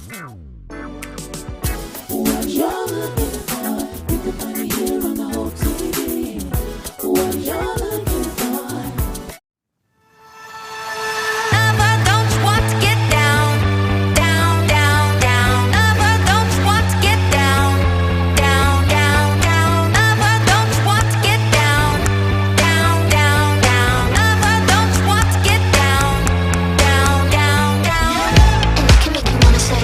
What you're looking for, you can find it here on the Hope TV. What you're looking for. Lover, don't you want to get down, down, down, down? Lover, don't you want to get down, down, down, down? Lover, don't you want to get down, down, down, down? Lover, don't you want to get down, down, down, down? And I can make you wanna say,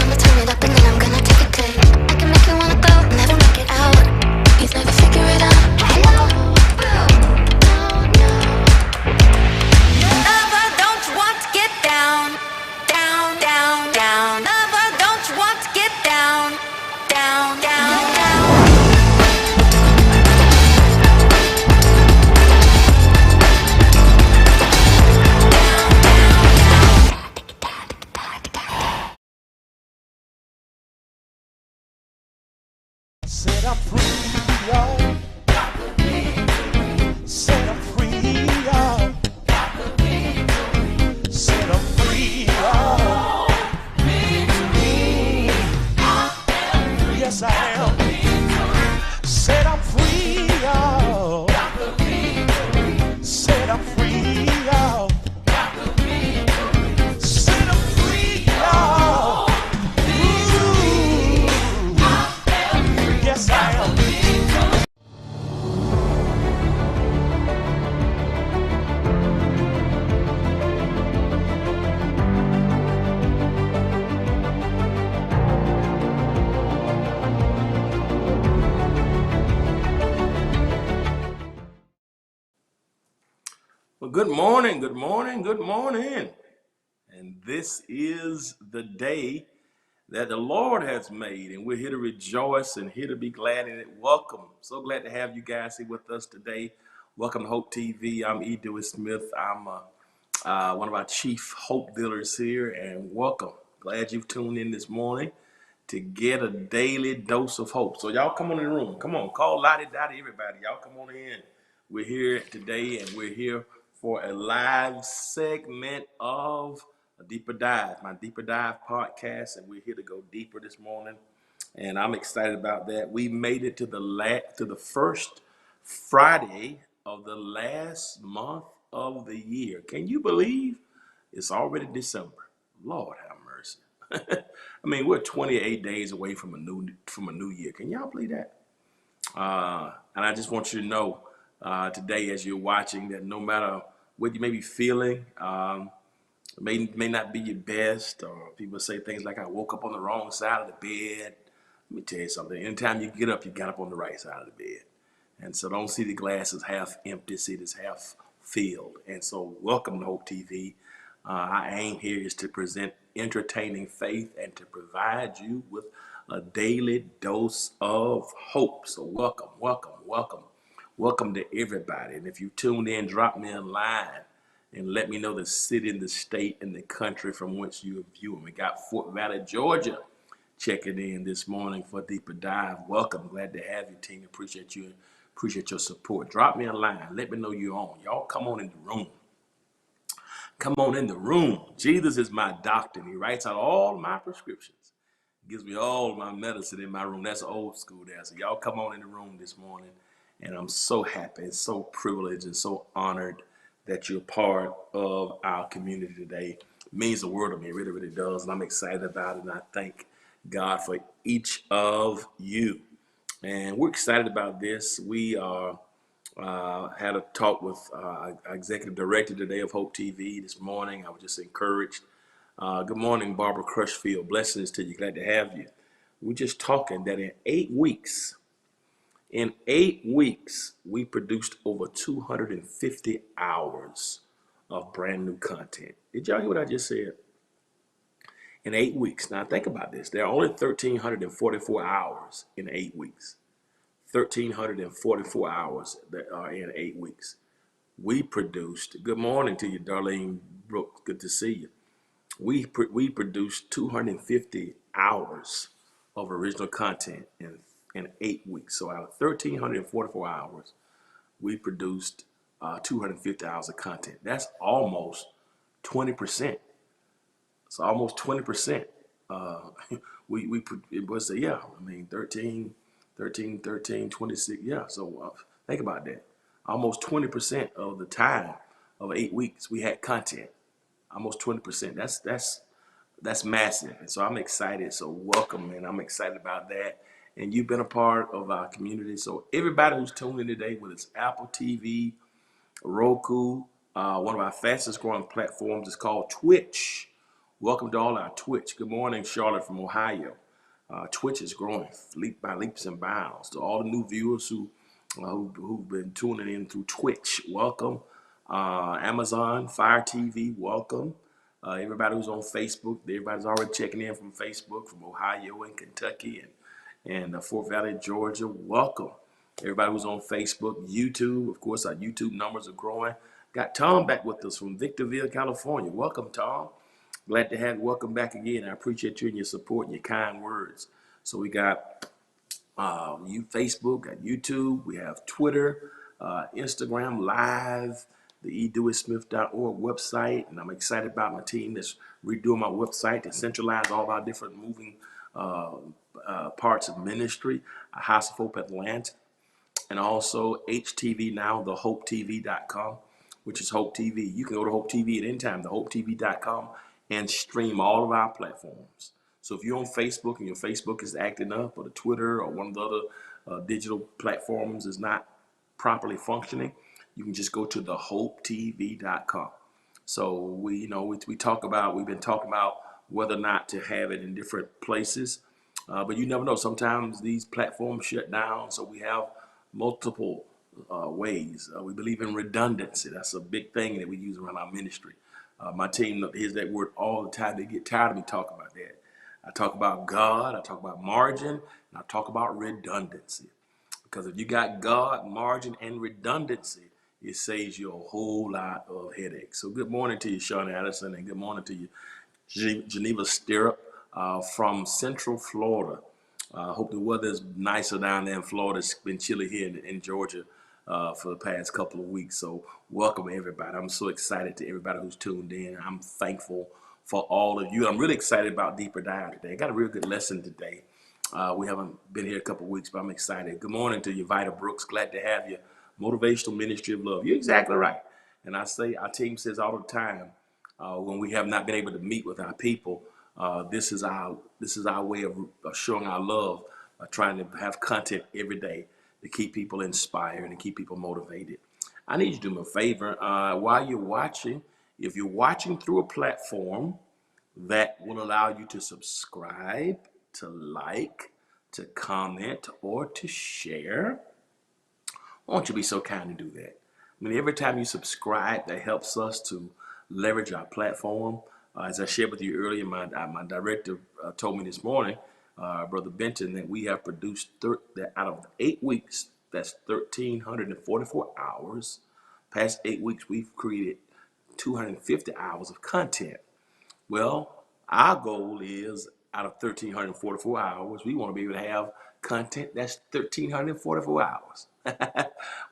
I'ma turn it up and then I'm gonna take a take. I can make you wanna go, never make it out. You've never figured it out. Hello, Lover, don't you want to get down, down, down, down? Lover, don't you want to get down, down, down, down? Set I'm free, y'all. Set I'm free, y'all. Set I'm free, y'all. Yes, I am. Set I'm free, y'all. Set I'm free, y'all. Set I'm free, y'all. Ooh. Yes, I am. Well, good morning, good morning, good morning. And this is the day that the Lord has made, and we're here to rejoice and here to be glad in it. Welcome. So glad to have you guys here with us today. Welcome to Hope TV. I'm E. Dewey Smith. I'm one of our chief hope dealers here, and welcome. Glad you've tuned in this morning to get a daily dose of hope. So y'all come on in the room. Come on, call Lottie Dottie, everybody. Y'all come on in. We're here today, and we're here for a live segment of a Deeper Dive, my Deeper Dive podcast, and we're here to go deeper this morning. And I'm excited about that. We made it to the first Friday of the last month of the year. Can you believe it's already December? Lord have mercy. I mean, we're 28 days away from a new year. Can y'all believe that? And I just want you to know today, as you're watching, that no matter what you may be feeling, may not be your best, or people say things like, "I woke up on the wrong side of the bed." Let me tell you something. Anytime you get up, you got up on the right side of the bed. And so don't see the glass as half empty, see it as half filled. And so welcome to Hope TV. Our aim here is to present entertaining faith and to provide you with a daily dose of hope. So welcome, welcome, welcome. Welcome to everybody. And if you tuned in, drop me a line and let me know the city and the state and the country from which you are viewing. We got Fort Valley, Georgia, checking in this morning for a Deeper Dive. Welcome. Glad to have you, team. Appreciate you. Appreciate your support. Drop me a line. Let me know you're on. Y'all come on in the room. Come on in the room. Jesus is my doctor, and he writes out all my prescriptions. Gives me all my medicine in my room. That's old school there. So y'all come on in the room this morning. And I'm so happy and so privileged and so honored that you're part of our community today. It means the world to me. It really, really does. And I'm excited about it. And I thank God for each of you. And we're excited about this. We had a talk with our executive director today of Hope TV this morning. I was just encouraged. Good morning, Barbara Crushfield. Blessings to you. Glad to have you. We're just talking that in 8 weeks, we produced over 250 hours of brand new content. Did y'all hear what I just said? In 8 weeks. Now think about this. There are only 1,344 hours in 8 weeks. 1,344 hours that are in 8 weeks. We produced, good morning to you, Darlene Brooks. Good to see you. We produced 250 hours of original content in 8 weeks. So out of 1,344 hours, we produced 250 hours of content. That's almost 20%. It's almost 20% Uh, it was yeah, I mean 26. Yeah, so think about that. Almost 20% of the time of 8 weeks we had content. Almost 20%. That's massive. And so I'm excited. So welcome, man. I'm excited about that. And you've been a part of our community. So everybody who's tuned in today, whether it's Apple TV, Roku, one of our fastest growing platforms is called Twitch. Welcome to all our Twitch. Good morning, Charlotte from Ohio. Twitch is growing leap by leaps and bounds. To all the new viewers who've been tuning in through Twitch, welcome. Amazon, Fire TV, welcome. Everybody who's on Facebook, everybody's already checking in from Facebook, from Ohio and Kentucky and Fort Valley, Georgia, welcome. Everybody who's on Facebook, YouTube, of course, our YouTube numbers are growing. Got Tom back with us from Victorville, California. Welcome, Tom. Glad to have you. Welcome back again. I appreciate you and your support and your kind words. So we got Facebook, got YouTube, we have Twitter, Instagram Live, the edewittsmith.org website, and I'm excited about my team that's redoing my website to centralize all of our different moving parts of ministry, House of Hope Atlanta, and also HTV Now, thehopetv.com, which is Hope TV. You can go to Hope TV at any time, thehopetv.com, and stream all of our platforms. So if you're on Facebook and your Facebook is acting up, or the Twitter or one of the other digital platforms is not properly functioning, you can just go to thehopetv.com. So we talk about, we've been talking about whether or not to have it in different places, but you never know. Sometimes these platforms shut down, so we have multiple ways. We believe in redundancy. That's a big thing that we use around our ministry. My team hears that word all the time. They get tired of me talking about that. I talk about God, I talk about margin, and I talk about redundancy. Because if you got God, margin, and redundancy, it saves you a whole lot of headaches. So good morning to you, Sean Addison, and good morning to you, Geneva Stirrup from Central Florida. I hope the weather is nicer down there in Florida. It's been chilly here in Georgia for the past couple of weeks. So welcome, everybody. I'm so excited to everybody who's tuned in. I'm thankful for all of you. I'm really excited about Deeper Dive today. I got a real good lesson today. We haven't been here a couple of weeks, but I'm excited. Good morning to you, Vita Brooks. Glad to have you. Motivational Ministry of Love. You're exactly right. And I say, our team says all the time, when we have not been able to meet with our people, this is our way of showing our love, trying to have content every day to keep people inspired and keep people motivated. I need you to do me a favor. While you're watching, if you're watching through a platform that will allow you to subscribe, to like, to comment, or to share, why don't you be so kind to do that? I mean, every time you subscribe, that helps us to leverage our platform. As I shared with you earlier, my director told me this morning, Brother Benton, that we have produced that out of 8 weeks, that's 1,344 hours. Past 8 weeks, we've created 250 hours of content. Well, our goal is out of 1,344 hours, we want to be able to have content that's 1,344 hours.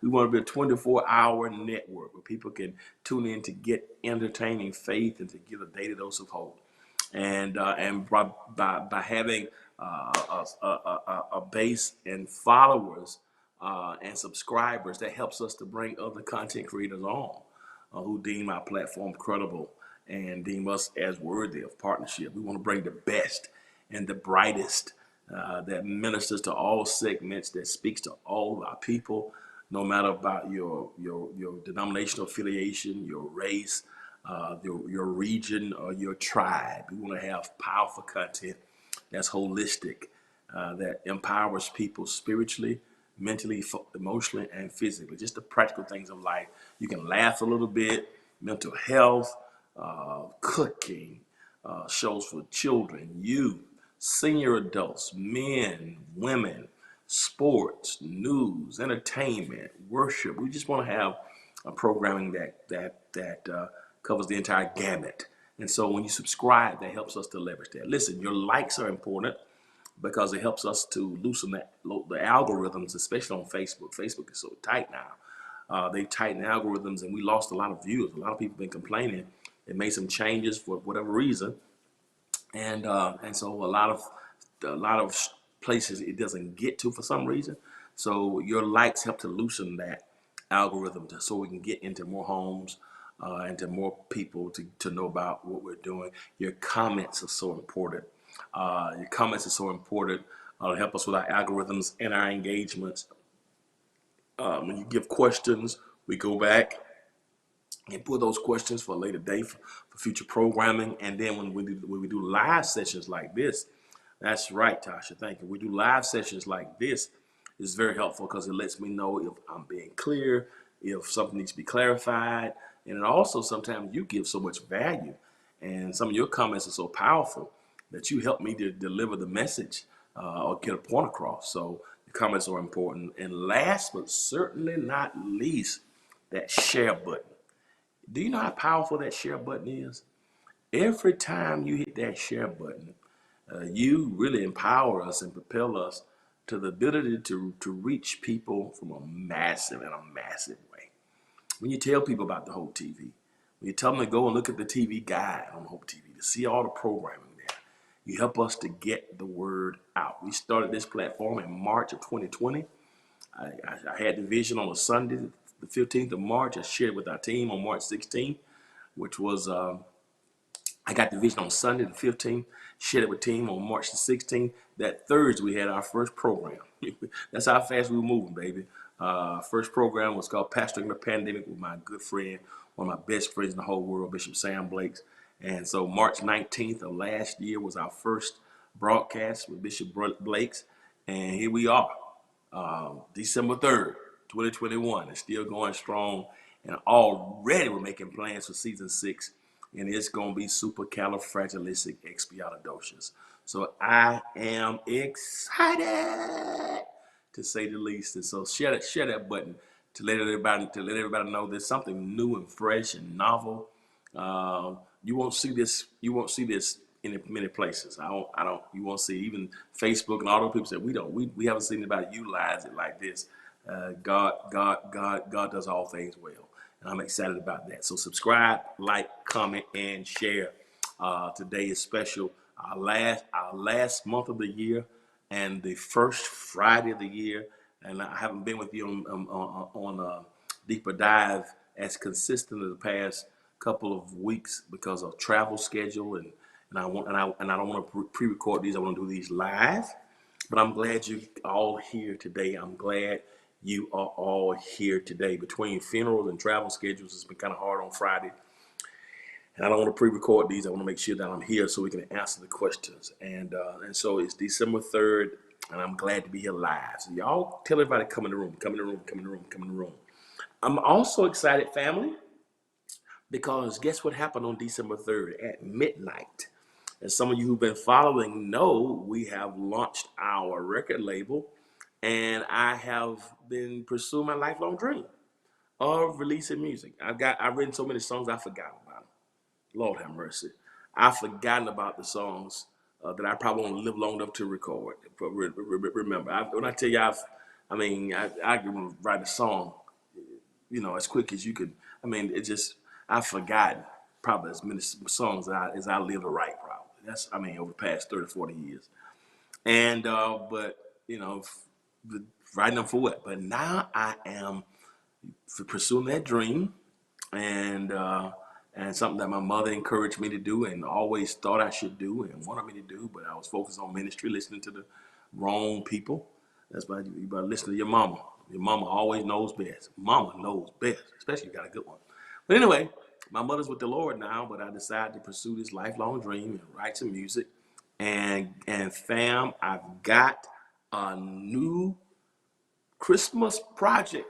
We want to be a 24-hour network where people can tune in to get entertaining faith and to get a daily dose of hope. And by having a base and followers and subscribers, that helps us to bring other content creators on who deem our platform credible and deem us as worthy of partnership. We want to bring the best and the brightest that ministers to all segments, that speaks to all of our people, no matter about your denominational affiliation, your race, your region, or your tribe. We want to have powerful content that's holistic, that empowers people spiritually, mentally, emotionally, and physically. Just the practical things of life. You can laugh a little bit, mental health, cooking, shows for children, youth, senior adults, men, women, sports, news, entertainment, worship. We just want to have a programming that covers the entire gamut. And so when you subscribe, that helps us to leverage that. Listen, your likes are important because it helps us to loosen the algorithms, especially on Facebook. Facebook is so tight now. They tightened the algorithms, and we lost a lot of viewers. A lot of people have been complaining. They made some changes for whatever reason, and so a lot of places it doesn't get to for some reason. So your likes help to loosen that algorithm so we can get into more homes, and to more people to know about what we're doing. Your comments are so important. Your comments are so important to help us with our algorithms and our engagements. When you give questions, we go back and put those questions for a later date for future programming. And then when we do live sessions like this, that's right, Tasha. Thank you. We do live sessions like this. It's very helpful because it lets me know if I'm being clear, if something needs to be clarified, and it also sometimes you give so much value, and some of your comments are so powerful that you help me to deliver the message, or get a point across. So the comments are important. And last but certainly not least, that share button. Do you know how powerful that share button is? Every time you hit that share button, you really empower us and propel us to the ability to reach people from a massive way. When you tell people about the Hope TV, when you tell them to go and look at the TV guide on Hope TV to see all the programming there, you help us to get the word out. We started this platform in March of 2020. I had the vision on a Sunday, the 15th of March. I shared it with our team on March 16th, which was I got the vision on Sunday the 15th, shared it with team on March the 16th. That Thursday, we had our first program. That's how fast we were moving, baby. First program was called Pastoring the Pandemic with my good friend, one of my best friends in the whole world, Bishop Sam Blakes. And so March 19th of last year was our first broadcast with Bishop Blakes. And here we are, December 3rd, 2021. It's still going strong. And already we're making plans for season 6. And it's going to be supercalifragilisticexpialidocious. So I am excited, to say the least. And so share that button to let everybody know there's something new and fresh and novel. You won't see this in many places. You won't see even Facebook and all those people say we haven't seen anybody utilize it like this. God does all things well. And I'm excited about that. So subscribe, like, comment, and share. Today is special. Our last month of the year and the first Friday of the year. And I haven't been with you on Deeper Dive as consistent as the past couple of weeks because of travel schedule and I don't want to pre-record these. I want to do these live. But I'm glad you all here today. I'm glad you are all here today. Between funerals and travel schedules, it's been kind of hard on Friday. And I don't want to pre-record these. I want to make sure that I'm here so we can answer the questions. And so it's December 3rd, and I'm glad to be here live. So y'all tell everybody come in the room, come in the room, come in the room, come in the room. I'm also excited, family, because guess what happened on December 3rd at midnight? As some of you who've been following know, we have launched our record label, and I have been pursuing my lifelong dream of releasing music. I've written so many songs I forgot about them. Lord have mercy. I've forgotten about the songs that I probably won't live long enough to record. But remember, when I tell you I can write a song, as quick as you could. I've forgotten probably as many songs as I live to write. Probably over the past 30, 40 years. And but writing them for what? But now I am pursuing that dream, and something that my mother encouraged me to do and always thought I should do and wanted me to do, but I was focused on ministry, listening to the wrong people. That's why you better listen to your mama. Your mama always knows best. Mama knows best, especially if you got a good one. But anyway, my mother's with the Lord now, but I decided to pursue this lifelong dream and write some music. And fam, I've got a new Christmas project.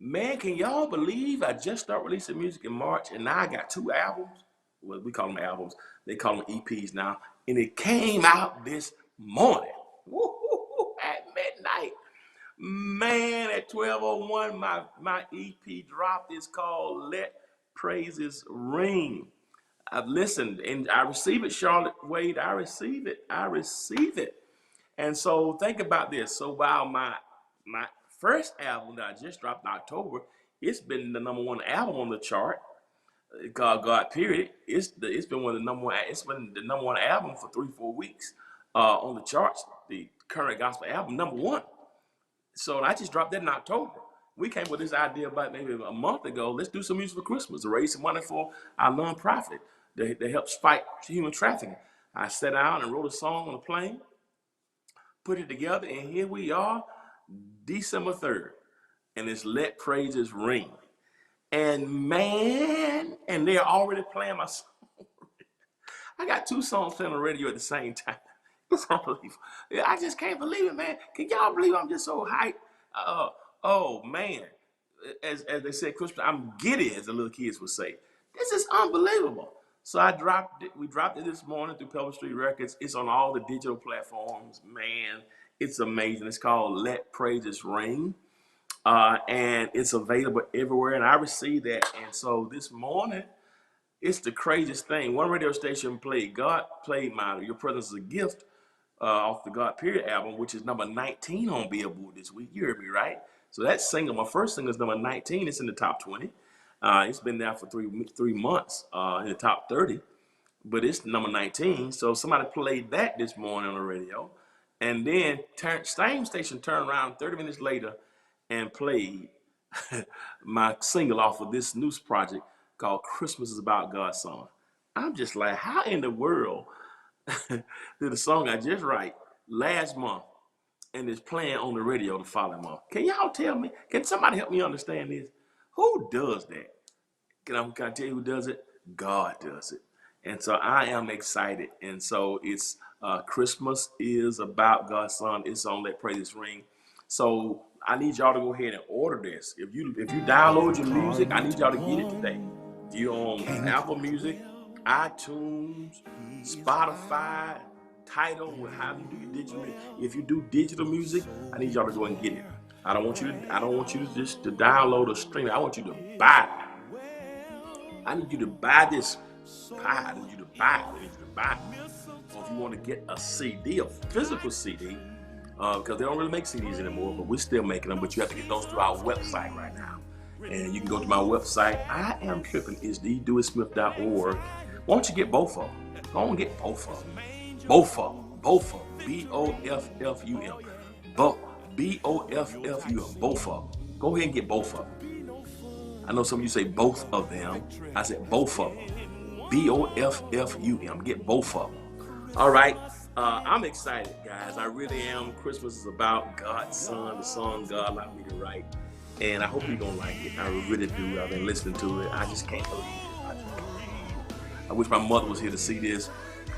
Man, can y'all believe I just started releasing music in March and now I got 2 albums? Well, we call them albums. They call them EPs now. And it came out this morning. Woo-hoo-hoo, at midnight. Man, at 12:01, my EP dropped. It's called Let Praises Ring. I've listened and I receive it, Charlotte Wade. I receive it. And so think about this. So while my first album that I just dropped in October, it's been the #1 album on the chart. called God Period. It's been one of the number one. It's been the number one album for 3-4 weeks on the charts. The current gospel album, #1. So I just dropped that in October. We came with this idea about maybe a month ago. Let's do some music for Christmas to raise some money for our nonprofit that helps fight human trafficking. I sat down and wrote a song on a plane, put it together, and here we are, December 3rd, and it's Let Praises Ring. And man, and they're already playing my song. I got 2 songs playing on the radio at the same time. It's unbelievable. Yeah, I just can't believe it, man. Can y'all believe I'm just so hyped? Oh man, as they say, Christmas, I'm giddy, as the little kids would say. This is unbelievable. So I dropped it. We dropped it this morning through Pebble Street Records. It's on all the digital platforms. Man, it's amazing. It's called Let Praises Ring. And it's available everywhere. And I received that. And so this morning, it's the craziest thing. One radio station played Your Presence is a Gift off the God Period album, which is number 19 on Billboard this week. You heard me right. So that single, my first single, is number 19. It's in the top 20. It's been there for three months in the top 30, but it's number 19. So somebody played that this morning on the radio, and then same station turned around 30 minutes later and played my single off of this news project called Christmas is About God's Son. I'm just like, how in the world did the song I just write last month and it's playing on the radio the following month? Can y'all tell me? Can somebody help me understand this? Who does that? Can I tell you who does it? God does it. And so I am excited. And so it's Christmas is About God's Son. It's on Let Praises Ring. So I need y'all to go ahead and order this. If you download your music, I need y'all to get it today. If you're on Apple Music, iTunes, Spotify, Tidal, how you do your digital music. If you do digital music, I need y'all to go and get it. I don't want you to just to download or stream it. I want you to buy it. I need you to buy this pie. I need you to buy it. Or if you want to get a CD, a physical CD, because they don't really make CDs anymore, but we're still making them. But you have to get those through our website right now. And you can go to my website. I am tripping. It's thedeweysmith.org. Why don't you get both of them? Go and get both of them. Both of them. BOFFUM. Both. BOFFUM. Both of them. Go ahead and get both of them. I know some of you say both of them. I said both of them. BOFFUM. Get both of them. All right. I'm excited, guys. I really am. Christmas is about God's Son, the song God allowed me to write. And I hope you're going to like it. I really do. I've been listening to it. I just can't believe it. I wish my mother was here to see this.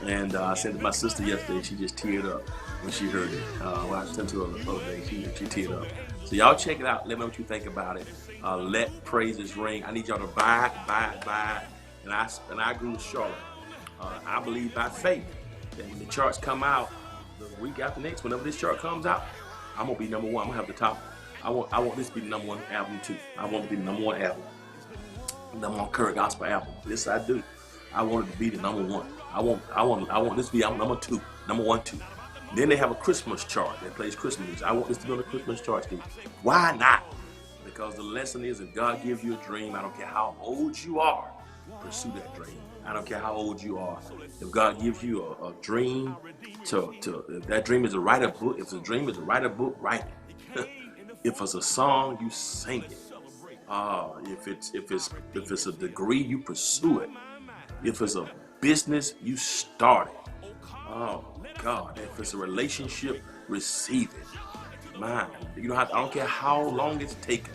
And I sent it to my sister yesterday. She just teared up when she heard it. When I sent it to her the other day, she teared up. So y'all check it out. Let me know what you think about it. Let Praises Ring. I need y'all to buy it. And I agree with Charlotte. I believe by faith that when the charts come out the week after next, whenever this chart comes out, I'm gonna be number one. I'm gonna have the top. I want this to be the number one album too. I want it to be the number one album, number one current gospel album. This I do. I want it to be the number one. I want this to be number two, number 1, 2. Then they have a Christmas chart that plays Christmas music. I want this to be on the Christmas chart too. Why not? Because the lesson is, if God gives you a dream, I don't care how old you are, pursue that dream. I don't care how old you are. If God gives you a dream, if that dream is to write a book, if the dream is to write a book, write it. If it's a song, you sing it. If it's a degree, you pursue it. If it's a business, you start it. Oh God! If it's a relationship, receive it. Man, I don't care how long it's taken.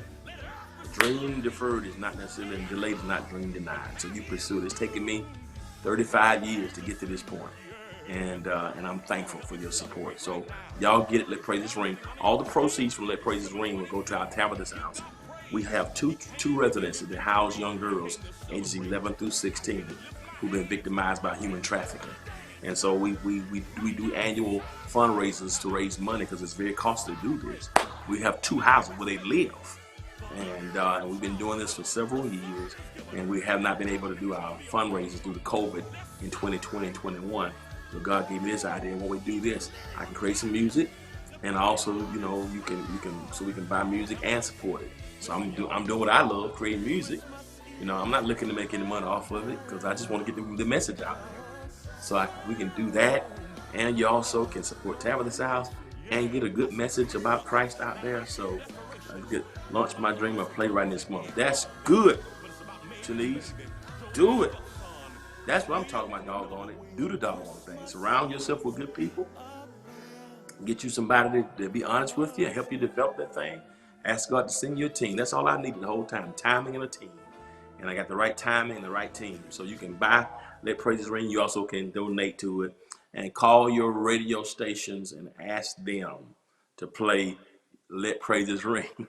Dream deferred is not necessarily, and delayed is not dream denied. So you pursue it. It's taken me 35 years to get to this point. And I'm thankful for your support. So y'all get it, Let Praises Ring. All the proceeds from Let Praises Ring will go to our Tabitha's house. We have two residences that house young girls ages 11 through 16 who've been victimized by human trafficking. And so we do annual fundraisers to raise money because it's very costly to do this. We have 2 houses where they live. And we've been doing this for several years, and we have not been able to do our fundraisers due to COVID in 2020 and 21. So God gave me this idea. When we do this, I can create some music, and also, so we can buy music and support it. So I'm doing what I love, creating music, You know, I'm not looking to make any money off of it because I just want to get the message out there. So we can do that, and you also can support Tabitha's House and get a good message about Christ out there. So I could launch my dream of playwriting this month. That's good, Shanice. Do it. That's what I'm talking about, doggone it. Do the doggone thing. Surround yourself with good people. Get you somebody to be honest with you and help you develop that thing. Ask God to send you a team. That's all I needed the whole time, timing and a team. And I got the right timing and the right team. So you can buy Let Praises Ring. You also can donate to it. And call your radio stations and ask them to play Let Praises Ring.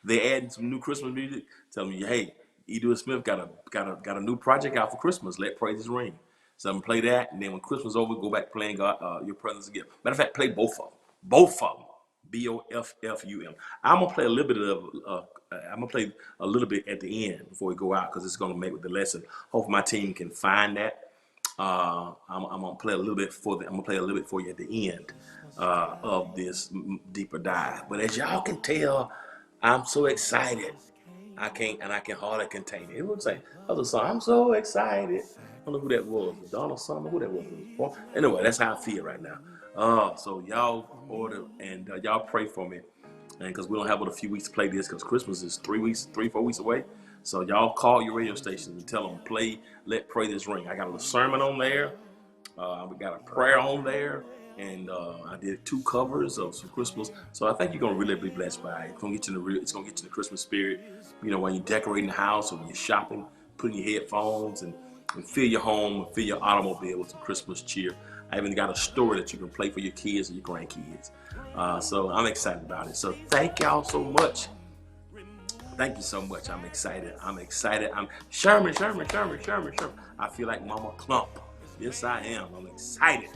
They add some new Christmas music. Tell me, hey, Edward Smith got a new project out for Christmas. Let Praises Ring. So I'm gonna play that, and then when Christmas is over, go back playing God, Your Presence Again. Matter of fact, play both of them. Both of them. BOFFUM. I'm gonna play a little bit of. I'm gonna play a little bit at the end before we go out because it's gonna make with the lesson. Hope my team can find that. I'm gonna play a little bit for I'm gonna play a little bit for you at the end of this deeper dive. But as y'all can tell, I'm so excited. I can hardly contain it. It looks like other song. I'm so excited. I don't know who that was. Donald Summer. Who that was? Anyway, that's how I feel right now. So y'all order and y'all pray for me, and because we don't have but a few weeks to play this, because Christmas is 4 weeks away. So y'all call your radio stations and tell them play Let Praises Ring. I got a little sermon on there. We got a prayer on there, and I did 2 covers of some Christmas. So I think you're gonna really be blessed by it. It's gonna get you in the Christmas spirit. You know, when you're decorating the house or when you're shopping, putting your headphones and fill your home and fill your automobile with some Christmas cheer. I even got a story that you can play for your kids and your grandkids. So I'm excited about it. So thank y'all so much. Thank you so much. I'm excited. I'm Sherman. I feel like Mama Clump. Yes, I am. I'm excited.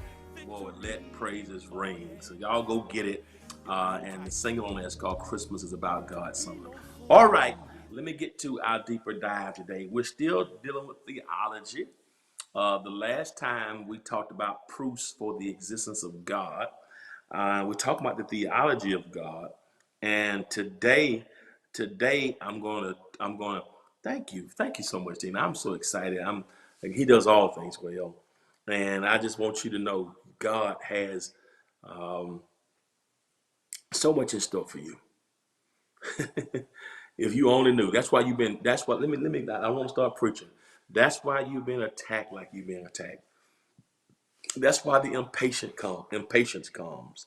Boy, Let Praises Ring. So y'all go get it. And the single on there is called Christmas is About God's Summer. All right. Let me get to our deeper dive today. We're still dealing with theology. The last time we talked about proofs for the existence of God. We're talking about the theology of God. And today I'm gonna thank you so much, Tina. I'm so excited. He does all things well, and I just want you to know God has so much in store for you. If you only knew. That's why you've been. That's why. Let me. I want to start preaching. That's why you've been attacked like you've been attacked. That's why the impatience comes.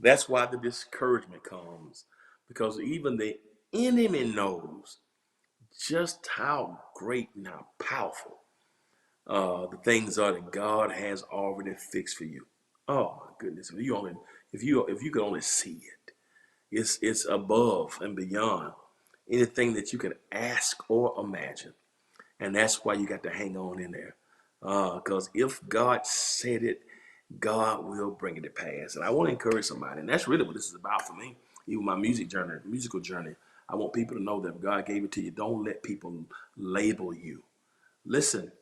That's why the discouragement comes, because even the enemy knows just how great and how powerful the things are that God has already fixed for you. Oh my goodness! If you could only see it, it's above and beyond anything that you can ask or imagine, and that's why you got to hang on in there. Because if God said it, God will bring it to pass. And I want to encourage somebody, and that's really what this is about for me. Even my musical journey. I want people to know that if God gave it to you, don't let people label you. Listen,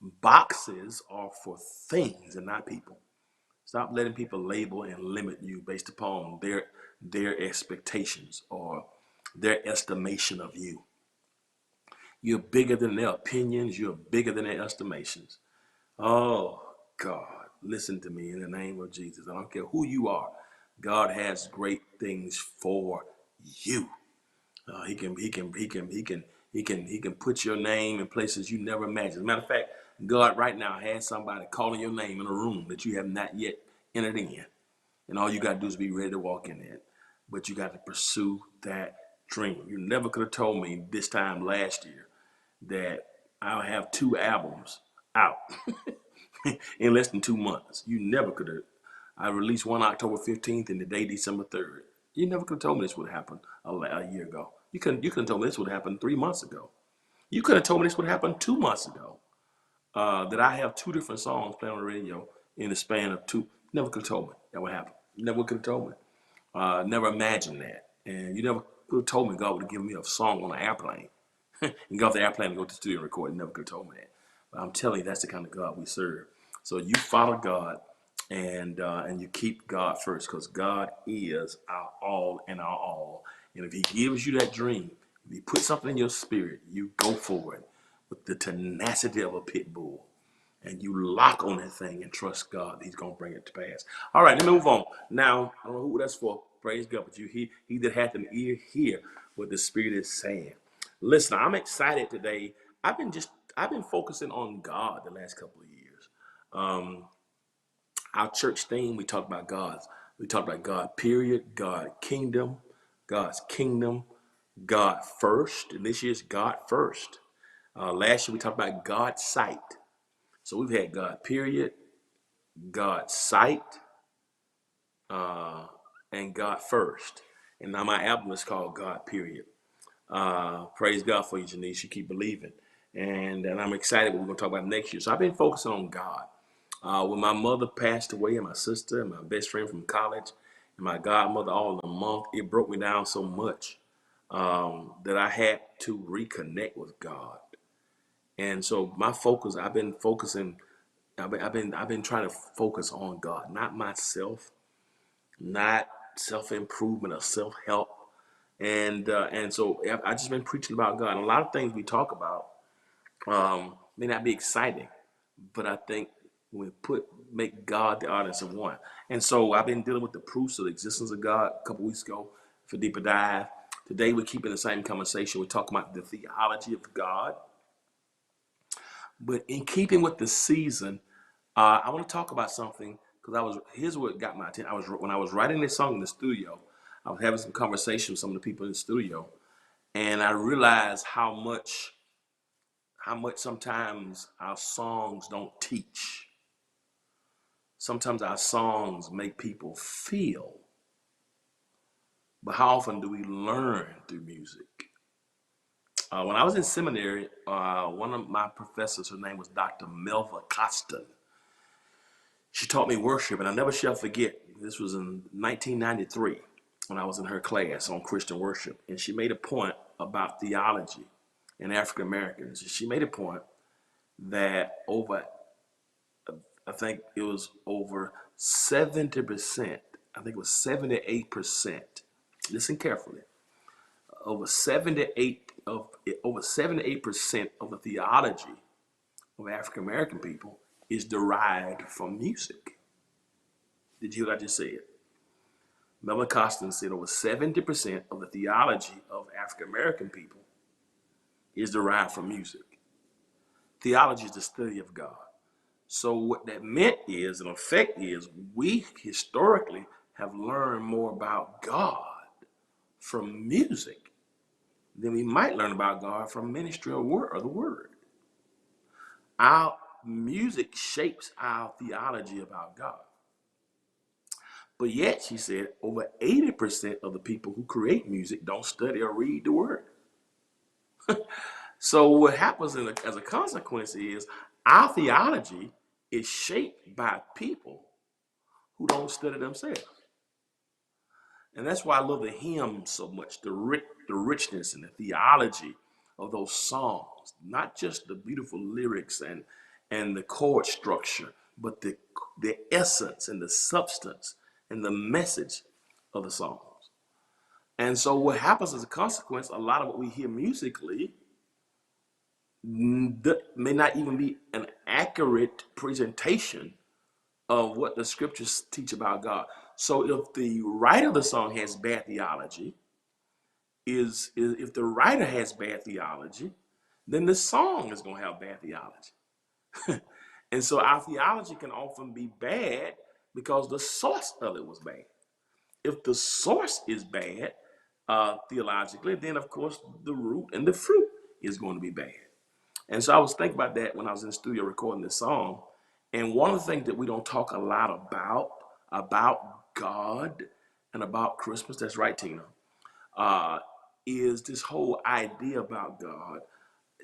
boxes are for things and not people. Stop letting people label and limit you based upon their expectations or their estimation of you. You're bigger than their opinions. You're bigger than their estimations. Oh, God, listen to me in the name of Jesus. I don't care who you are. God has great things for you. He can put your name in places you never imagined. As a matter of fact, God right now has somebody calling your name in a room that you have not yet entered in. And all you got to do is be ready to walk in it. But you got to pursue that dream. You never could have told me this time last year that I'll have 2 albums out in less than 2 months. You never could have. I released one October 15th and today December 3rd. You never could have told me this would happen a year ago. You couldn't have told me this would happen 3 months ago. You could have told me this would happen 2 months ago. That I have 2 different songs playing on the radio in the span of 2. Never could have told me that would happen. Never could have told me. Never imagined that. And you never could have told me God would have given me a song on an airplane. And go off the airplane and go to the studio and record. You never could have told me that. But I'm telling you, that's the kind of God we serve. So you follow God and you keep God first, because God is our all and our all. And if he gives you that dream, If you put something in your spirit, you go for it with the tenacity of a pit bull. And you lock on that thing and trust God that He's going to bring it to pass. All right, let me move on. Now, I don't know who that's for. Praise God. But he that hath an ear, hear what the Spirit is saying. Listen, I'm excited today. I've been focusing on God the last couple of years. Our church theme, we talked about God. We talked about God, period, God kingdom, God's kingdom, God first. And this year's God first. Last year we talked about God's sight. So we've had God, period, God sight, and God first. And now my album is called God, period. Praise God for you, Janice. You keep believing. And I'm excited what we're going to talk about next year. So I've been focusing on God. When my mother passed away, and my sister, and my best friend from college, and my godmother all in a month, it broke me down so much that I had to reconnect with God. And so my focus, I've been trying to focus on God, not myself, not self-improvement or self-help. And so I've just been preaching about God. And a lot of things we talk about may not be exciting, but I think we make God the audience of one. And so I've been dealing with the proofs of the existence of God a couple weeks ago for deeper dive. Today we're keeping the same conversation. We're talking about the theology of God. But in keeping with the season, I want to talk about something because here's what got my attention. When I was writing this song in the studio, I was having some conversation with some of the people in the studio, and I realized how much sometimes our songs don't teach. Sometimes our songs make people feel, but how often do we learn through music? When I was in seminary, one of my professors, her name was Dr. Melva Costin. She taught me worship, and I never shall forget. This was in 1993 when I was in her class on Christian worship, and she made a point about theology and African Americans. She made a point that I think it was over 70%, I think it was 78%. Listen carefully. Over 78% of the theology of African American people is derived from music. Did you hear what I just said? Melvin Costin said over 70% of the theology of African American people is derived from music. Theology is the study of God. So what that meant is, in effect, is we historically have learned more about God from music than we might learn about God from ministry or the word. Our music shapes our theology about God. But yet, she said, over 80% of the people who create music don't study or read the word. So what happens as a consequence is our theology is shaped by people who don't study themselves. And that's why I love the hymns so much, the richness and the theology of those songs, not just the beautiful lyrics and the chord structure, but the essence and the substance and the message of the songs. And so what happens as a consequence, a lot of what we hear musically may not even be an accurate presentation of what the scriptures teach about God. So if the writer of the song has bad theology, if the writer has bad theology, then the song is going to have bad theology. And so our theology can often be bad because the source of it was bad. If the source is bad theologically, then of course the root and the fruit is going to be bad. And so I was thinking about that when I was in the studio recording this song. And one of the things that we don't talk a lot about God and about Christmas, that's right, Tina, is this whole idea about God.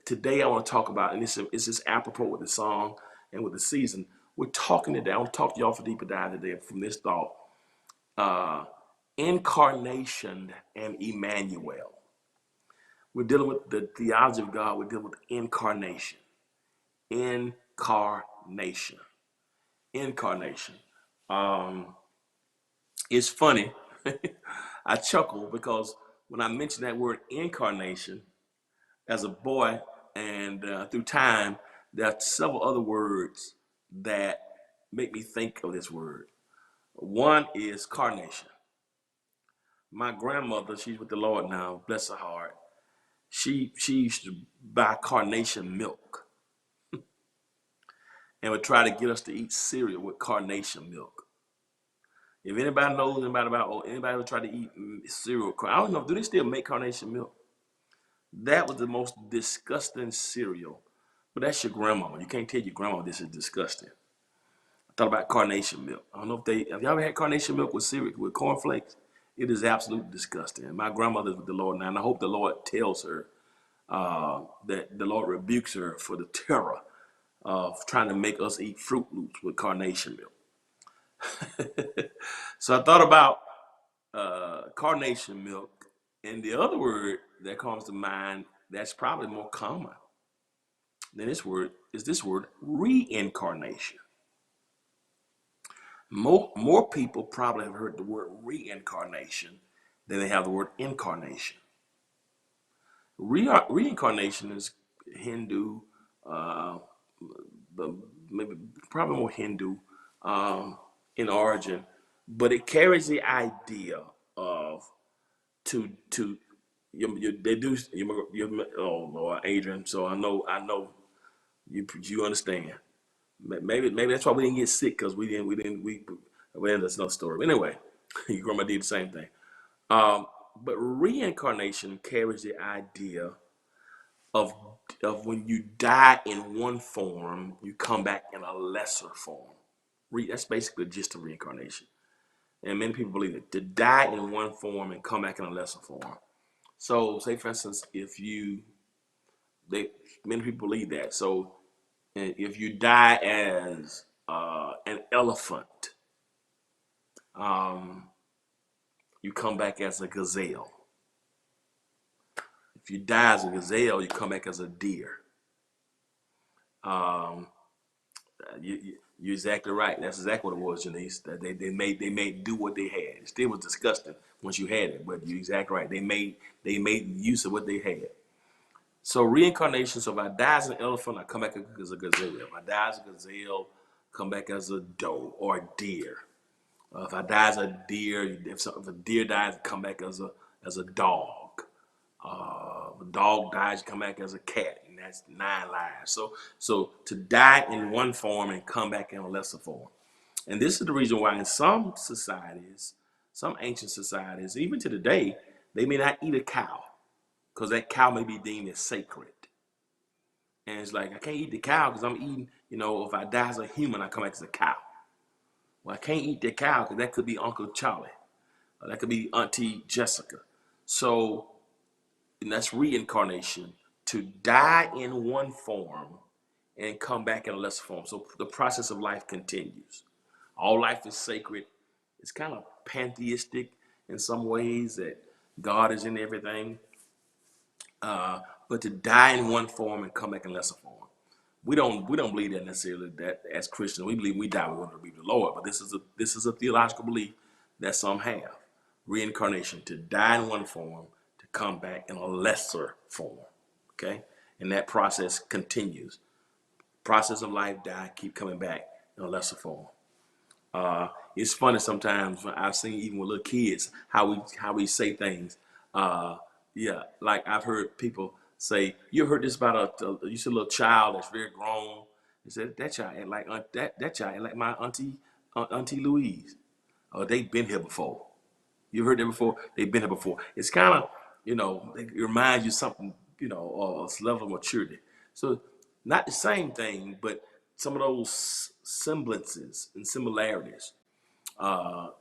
Today I want to talk about, and it's just apropos with the song and with the season. We're talking today, I want to talk to y'all for deeper dive today from this thought. Incarnation and Emmanuel. We're dealing with the theology of God. We're dealing with incarnation. Incarnation. It's funny. I chuckle because when I mentioned that word incarnation as a boy, and through time, there are several other words that make me think of this word. One is carnation. My grandmother, she's with the Lord now, bless her heart. She used to buy carnation milk and would try to get us to eat cereal with carnation milk. If anybody knows anybody about, or anybody who tried to eat cereal, I don't know, do they still make carnation milk? That was the most disgusting cereal. But that's your grandma. You can't tell your grandma this is disgusting. I thought about carnation milk. I don't know if have y'all ever had carnation milk with cereal, with cornflakes? It is absolutely disgusting. And my grandmother's with the Lord now, and I hope the Lord tells her that the Lord rebukes her for the terror of trying to make us eat Fruit Loops with carnation milk. So I thought about carnation milk, and the other word that comes to mind that's probably more common than this word is this word reincarnation. More people probably have heard the word reincarnation than they have the word incarnation. Reincarnation is Hindu, maybe probably more Hindu in origin, but it carries the idea of they do oh Lord, Adrian. So I know you understand. Maybe that's why we didn't get sick, because that's another story. But anyway, your grandma did the same thing. But reincarnation carries the idea of when you die in one form, you come back in a lesser form. That's basically just a reincarnation. And many people believe it, to die in one form and come back in a lesser form. So say for instance, many people believe that. So if you die as an elephant, you come back as a gazelle. If you die as a gazelle, you come back as a deer. You're exactly right. That's exactly what it was, Janice. That they made do what they had. It still was disgusting once you had it, but you're exactly right. They made use of what they had. So reincarnation. So if I die as an elephant, I come back as a gazelle. If I die as a gazelle, come back as a doe or a deer. If I die as a deer, if a deer dies, come back as a dog. If a dog dies, come back as a cat, and that's 9 lives. So to die in one form and come back in a lesser form. And this is the reason why in some societies, some ancient societies, even to today, they may not eat a cow, because that cow may be deemed as sacred. And it's like, I can't eat the cow because I'm eating, if I die as a human, I come back as a cow. Well, I can't eat the cow because that could be Uncle Charlie. Or that could be Auntie Jessica. So, and that's reincarnation, to die in one form and come back in a lesser form. So the process of life continues. All life is sacred. It's kind of pantheistic in some ways, that God is in everything. But to die in one form and come back in lesser form. We don't believe that necessarily, that as Christians. We believe we die, we want to be the Lord. But this is a theological belief that some have. Reincarnation, to die in one form, to come back in a lesser form. Okay? And that process continues. Process of life, die, keep coming back in a lesser form. It's funny sometimes when I've seen, even with little kids, how we say things. Like I've heard people say, you heard this about you see a little child that's very grown. They said that child ain't like that child ain't like my auntie Louise. Oh, they've been here before. You've heard that before? They've been here before. It's kind of, it reminds you something, a level of maturity. So not the same thing, but some of those semblances and similarities that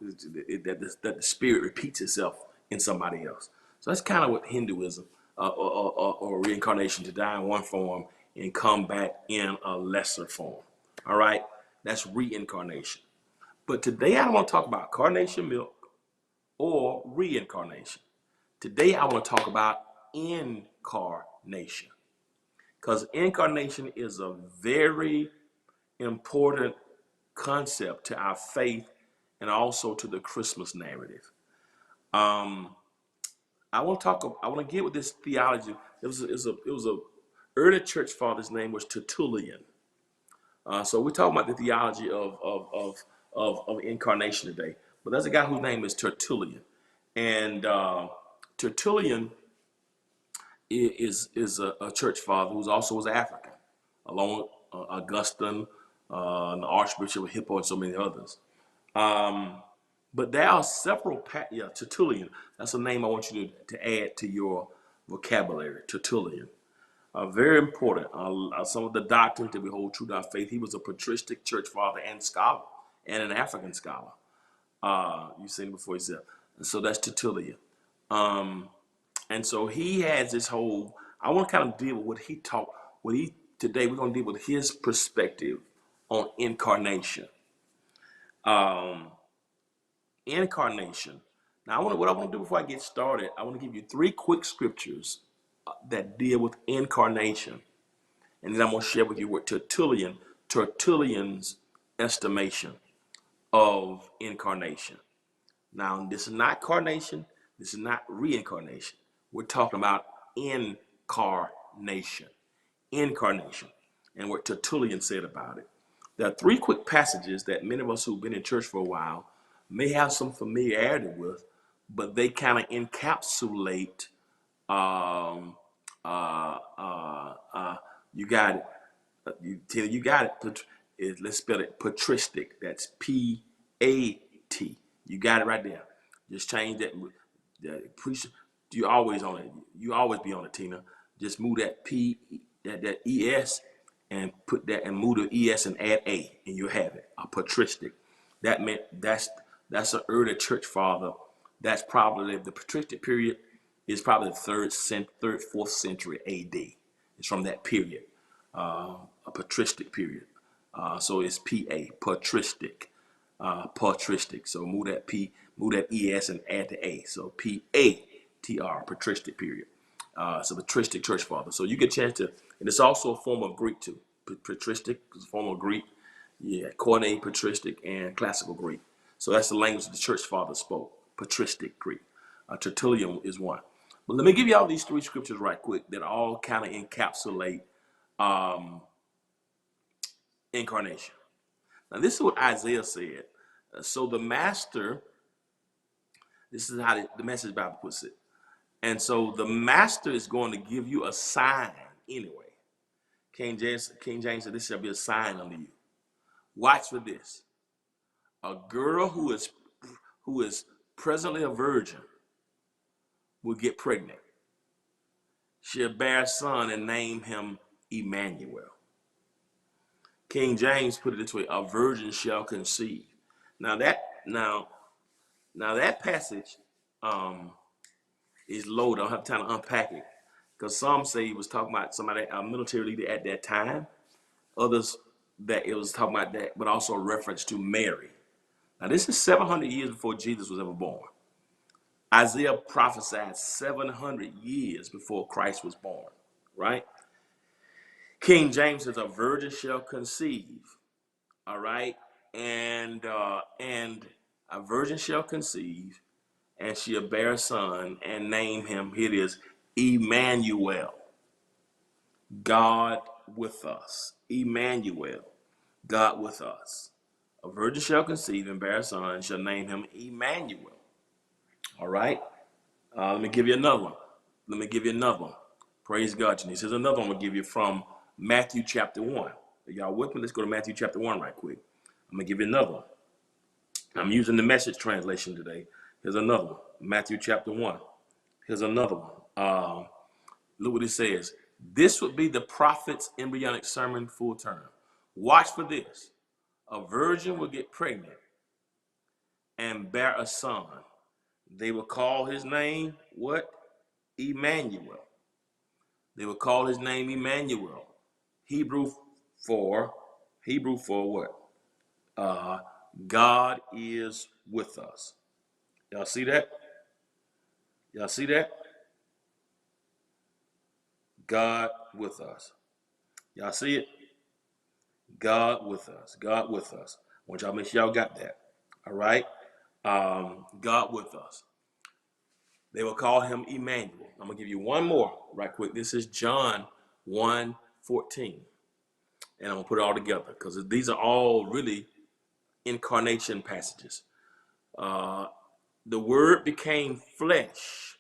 the spirit repeats itself in somebody else. So that's kind of what Hinduism or reincarnation, to die in one form and come back in a lesser form. All right, that's reincarnation. But today I don't want to talk about carnation milk or reincarnation. Today I want to talk about incarnation, because incarnation is a very important concept to our faith and also to the Christmas narrative. I want to talk. I want to get with this theology. It was a early church father's name was Tertullian. So we're talking about the theology of incarnation today. But there's a guy whose name is Tertullian, and Tertullian is a church father who's also was African, along with Augustine, the Archbishop of Hippo, and so many others. But there are several, Tertullian. That's a name I want you to add to your vocabulary, Tertullian. Very important. Some of the doctrines that we hold true to our faith. He was a patristic church father and scholar, and an African scholar. You've seen it before yourself. And so that's Tertullian. And so he has this whole, I want to kind of deal with what he taught, today we're going to deal with his perspective on incarnation. Incarnation. Now, what I want to do before I get started, I want to give you 3 quick scriptures that deal with incarnation. And then I'm going to share with you what Tertullian's estimation of incarnation. Now, this is not carnation. This is not reincarnation. We're talking about incarnation. Incarnation. And what Tertullian said about it. There are 3 quick passages that many of us who've been in church for a while may have some familiarity with, but they kind of encapsulate, you got it. You got it. Let's spell it patristic. That's P-A-T. You got it right there. Just change that. You always on it. You always be on it, Tina. Just move that P, that E-S, and put that, and move the E-S and add A, and you have it. A patristic. That meant that's an early church father. That's probably the patristic period is probably the 3rd, 4th century A.D. It's from that period, a patristic period. So it's P-A, patristic, patristic. So move that P, move that E-S and add the A. So P-A-T-R, patristic period. So patristic church father. So you get a chance to, and it's also a form of Greek too. Patristic is a form of Greek. Yeah, Koine, patristic, and classical Greek. So that's the language the church father spoke, patristic Greek. Tertullian is one. But let me give you all these 3 scriptures right quick that all kind of encapsulate incarnation. Now, this is what Isaiah said. So the master, this is how the Message Bible puts it. And so the master is going to give you a sign anyway. King James said, this shall be a sign unto you. Watch for this. A girl who is presently a virgin will get pregnant. She'll bear a son and name him Emmanuel. King James put it this way: a virgin shall conceive. Now that passage is loaded. I don't have time to unpack it, because some say he was talking about somebody, a military leader at that time. Others that it was talking about that, but also a reference to Mary. Now this is 700 years before Jesus was ever born. Isaiah prophesied 700 years before Christ was born, right? King James says a virgin shall conceive, all right? And a virgin shall conceive, and she'll bear a son and name him, here it is, Emmanuel, God with us. Emmanuel, God with us. A virgin shall conceive and bear a son and shall name him Emmanuel. All right? Let me give you another one. Praise God, Janice. Here's another one I'm going to give you from Matthew chapter 1. Are y'all with me? Let's go to Matthew chapter 1 right quick. I'm going to give you another one. I'm using the Message translation today. Here's another one. Matthew chapter 1. Here's another one. Look what it says. This would be the prophet's embryonic sermon full term. Watch for this. A virgin will get pregnant and bear a son. They will call his name what? Emmanuel. They will call his name Emmanuel. Hebrew for what? God is with us. Y'all see that? Y'all see that? God with us. Y'all see it? God with us. God with us. I want y'all to make sure y'all got that. All right? God with us. They will call him Emmanuel. I'm going to give you one more right quick. This is John 1:14. And I'm going to put it all together because these are all really incarnation passages. The word became flesh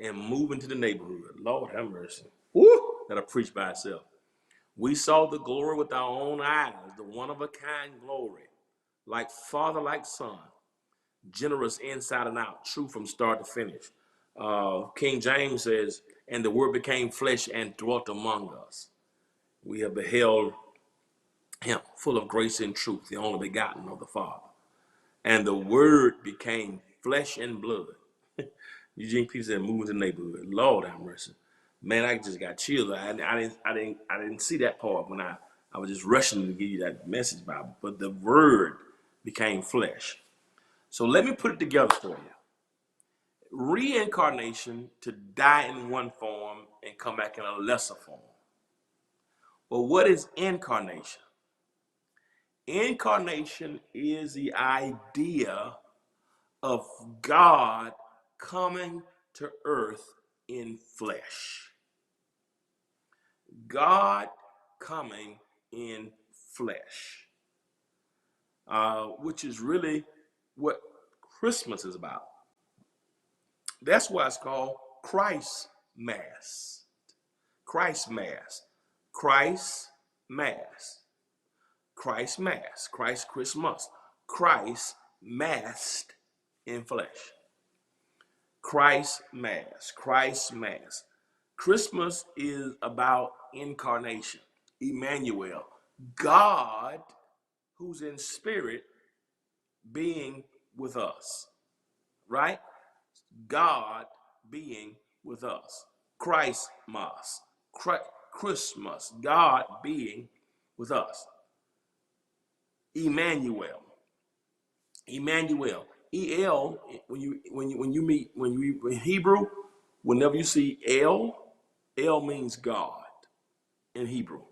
and moved into the neighborhood. Lord have mercy. Woo! That'll preach by itself. We saw the glory with our own eyes, the one-of-a-kind glory, like Father, like Son, generous inside and out, true from start to finish. King James says, and the word became flesh and dwelt among us. We have beheld him, full of grace and truth, the only begotten of the Father. And the word became flesh and blood. Eugene Peterson said, moving to the neighborhood. Lord have mercy. Man, I just got chills. I didn't see that part when I was just rushing to give you that message Bible. But the word became flesh. So let me put it together for you. Reincarnation, to die in one form and come back in a lesser form. Well, what is incarnation? Incarnation is the idea of God coming to earth in flesh. God coming in flesh, which is really what Christmas is about. That's why it's called Christ Mass. Christ Mass. Christ Mass. Christ Mass. Christ Christmas. Christ masked in flesh. Christ Mass. Christ Mass. Christmas is about incarnation. Emmanuel. God, who's in spirit, being with us. Right? God being with us. Christmas. Christmas. God being with us. Emmanuel. Emmanuel. El, when you meet in Hebrew, whenever you see El means God in Hebrew.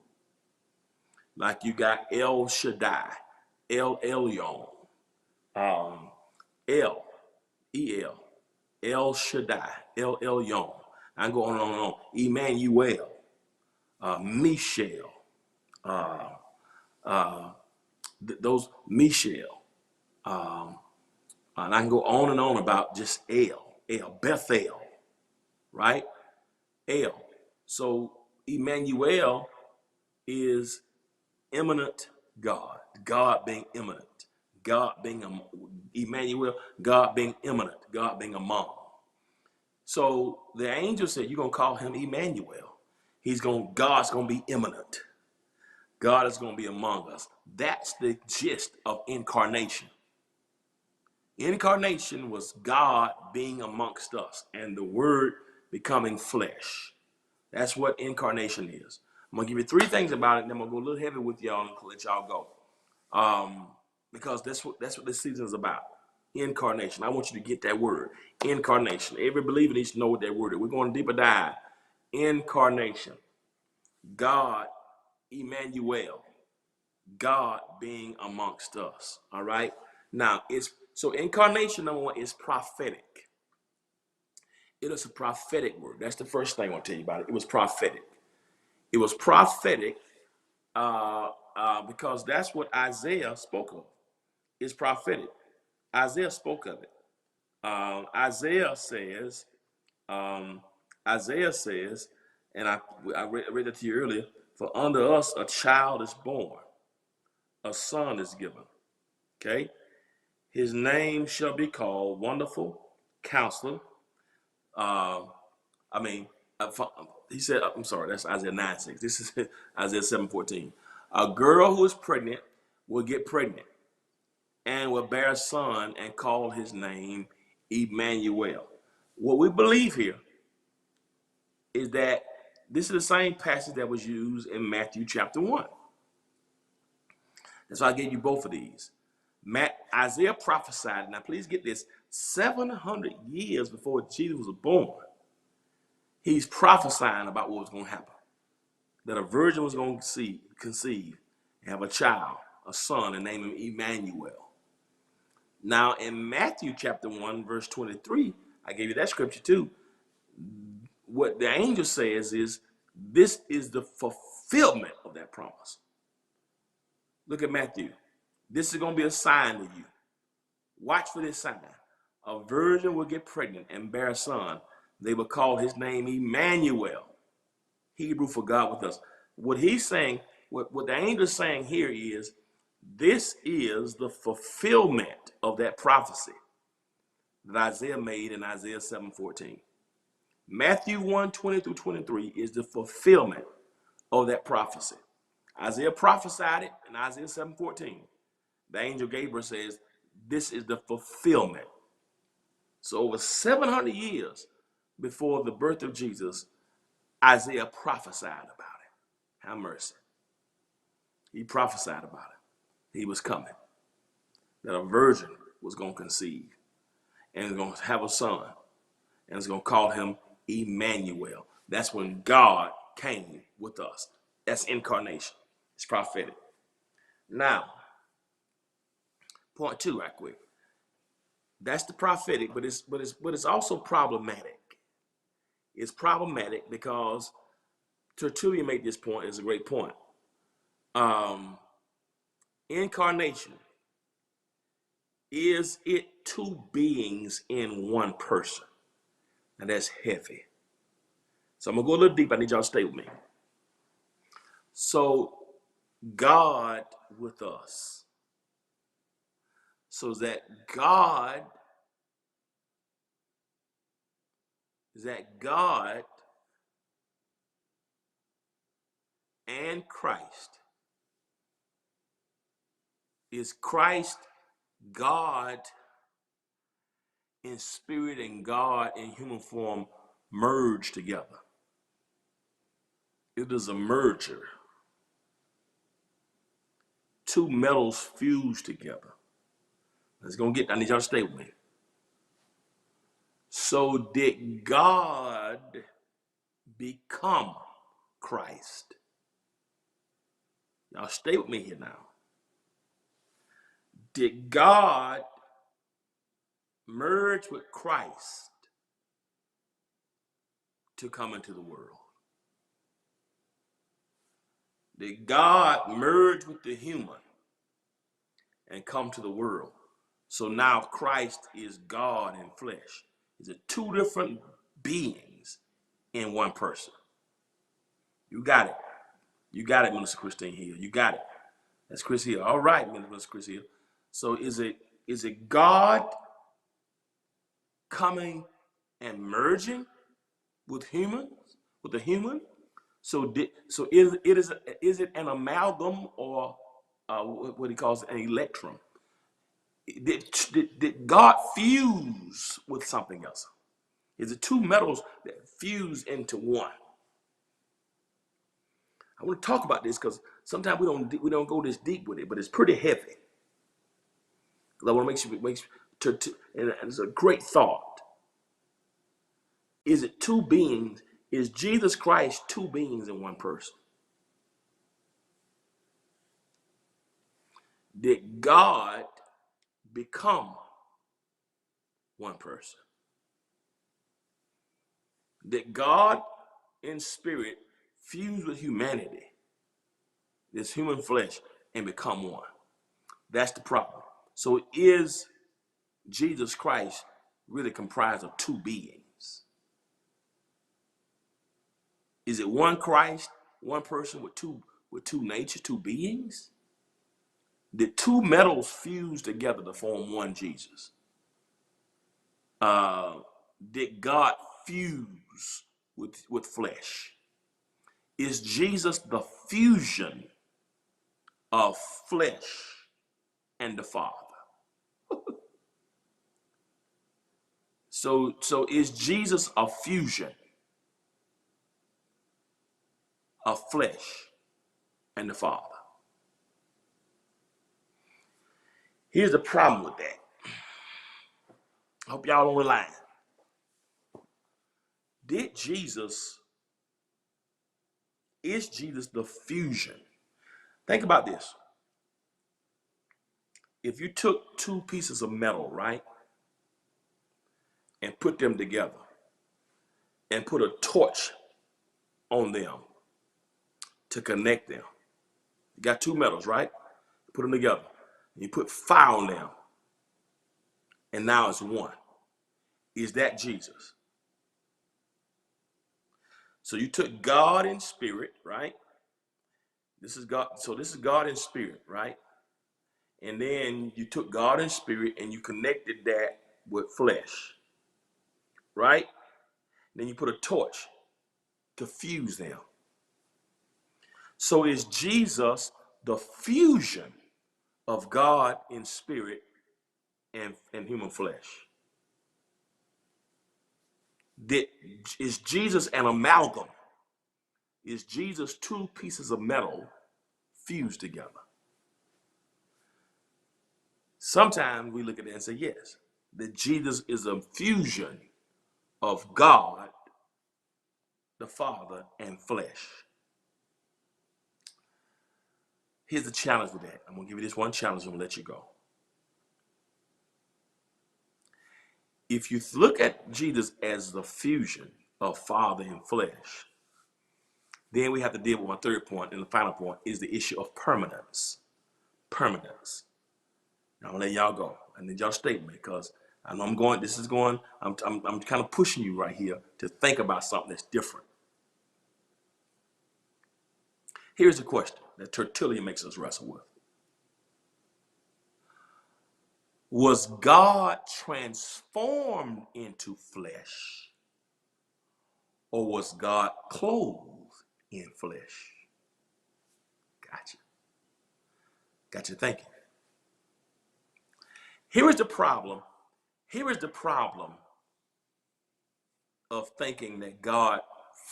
Like you got El Shaddai, El Elyon, El Shaddai, El Elyon. I go on and on. Emmanuel, Michel, those Michel. And I can go on and on about just Bethel, right? El. So Emmanuel is immanent God. God being immanent. God being Emmanuel. God being immanent. God being among. So the angel said, you're gonna call him Emmanuel. God's gonna be immanent. God is gonna be among us. That's the gist of incarnation. Incarnation was God being amongst us and the word becoming flesh. That's what incarnation is. I'm going to give you three things about it, and then I'm going to go a little heavy with y'all and let y'all go. Because that's what this season is about. Incarnation. I want you to get that word. Incarnation. Every believer needs to know what that word is. We're going to deeper dive. Incarnation. God, Emmanuel. God being amongst us. All right? Now, so incarnation, number one, is prophetic. It is a prophetic word. That's the first thing I want to tell you about it. It was prophetic. It was prophetic because that's what Isaiah spoke of. It's prophetic. Isaiah spoke of it. Isaiah says, and I read that to you earlier, for unto us a child is born, a son is given. Okay? His name shall be called Wonderful Counselor. He said, I'm sorry, that's Isaiah 9:6. This is Isaiah 7:14. A girl who is pregnant will get pregnant and will bear a son and call his name Emmanuel. What we believe here is that this is the same passage that was used in Matthew chapter 1. That's why I gave you both of these. Isaiah prophesied, now please get this, 700 years before Jesus was born. He's prophesying about what was going to happen. That a virgin was going to conceive and have a child, a son, and name him Emmanuel. Now in Matthew chapter 1, verse 23, I gave you that scripture too. What the angel says is, this is the fulfillment of that promise. Look at Matthew. This is going to be a sign to you. Watch for this sign. A virgin will get pregnant and bear a son. They will call his name Emmanuel, Hebrew for God with us. What he's saying, what the angel is saying here is, this is the fulfillment of that prophecy that Isaiah made in Isaiah 7:14. Matthew 1:20 through 23 is the fulfillment of that prophecy. Isaiah prophesied it in Isaiah 7:14. The angel Gabriel says, this is the fulfillment. So over 700 years before the birth of Jesus, Isaiah prophesied about it. Have mercy. He prophesied about it. He was coming. That a virgin was going to conceive and is going to have a son and is going to call him Emmanuel. That's when God came with us. That's incarnation. It's prophetic. Now, point 2 right quick. That's the prophetic, but it's also problematic. It's problematic because Tertullian made this point. It's a great point. Incarnation, is it two beings in one person? And that's heavy. So I'm gonna go a little deep. I need y'all to stay with me. So God with us. So that God and Christ, is Christ God in spirit and God in human form merged together? It is a merger. Two metals fused together. I need y'all to stay with me. So did God become Christ? Y'all stay with me here now. Did God merge with Christ to come into the world? Did God merge with the human and come to the world? So now Christ is God in flesh. Is it two different beings in one person? You got it. You got it, Minister Christine Hill. You got it. That's Chris Hill. All right, Minister Chris Hill. So is it God coming and merging with humans, with the human? So is it an amalgam, or what he calls an electrum? Did God fuse with something else? Is it two metals that fuse into one? I want to talk about this because sometimes we don't go this deep with it, but it's pretty heavy. I want to make sure and it's a great thought. Is it two beings? Is Jesus Christ two beings in one person? Did God become one person? Did God in spirit fuse with humanity, this human flesh, and become one? That's the problem. So is Jesus Christ really comprised of two beings? Is it one Christ, one person with two natures, two beings? Did two metals fuse together to form one Jesus? Did God fuse with flesh? Is Jesus the fusion of flesh and the Father? So is Jesus a fusion of flesh and the Father? Here's the problem with that. I hope y'all on the line. Is Jesus the fusion? Think about this. If you took two pieces of metal, right, and put them together and put a torch on them to connect them. You got two metals, right? Put them together. You put fire on them, and now it's one. Is that Jesus? So you took God in spirit, right? This is God. So this is God in spirit, right? And then you took God in spirit and you connected that with flesh, right? Then you put a torch to fuse them. So is Jesus the fusion of God in spirit and human flesh? Is Jesus an amalgam? Is Jesus two pieces of metal fused together? Sometimes we look at that and say, yes, that Jesus is a fusion of God, the Father, and flesh. Here's the challenge with that. I'm going to give you this one challenge and we'll let you go. If you look at Jesus as the fusion of Father and flesh, then we have to deal with my third point, and the final point is the issue of permanence. Permanence. Now, I'm going to let y'all go. I need y'all statement because I know I'm kind of pushing you right here to think about something that's different. Here's the question that Tertullian makes us wrestle with. Was God transformed into flesh, or was God clothed in flesh? Gotcha. Got you thinking. Here is the problem. Here is the problem of thinking that God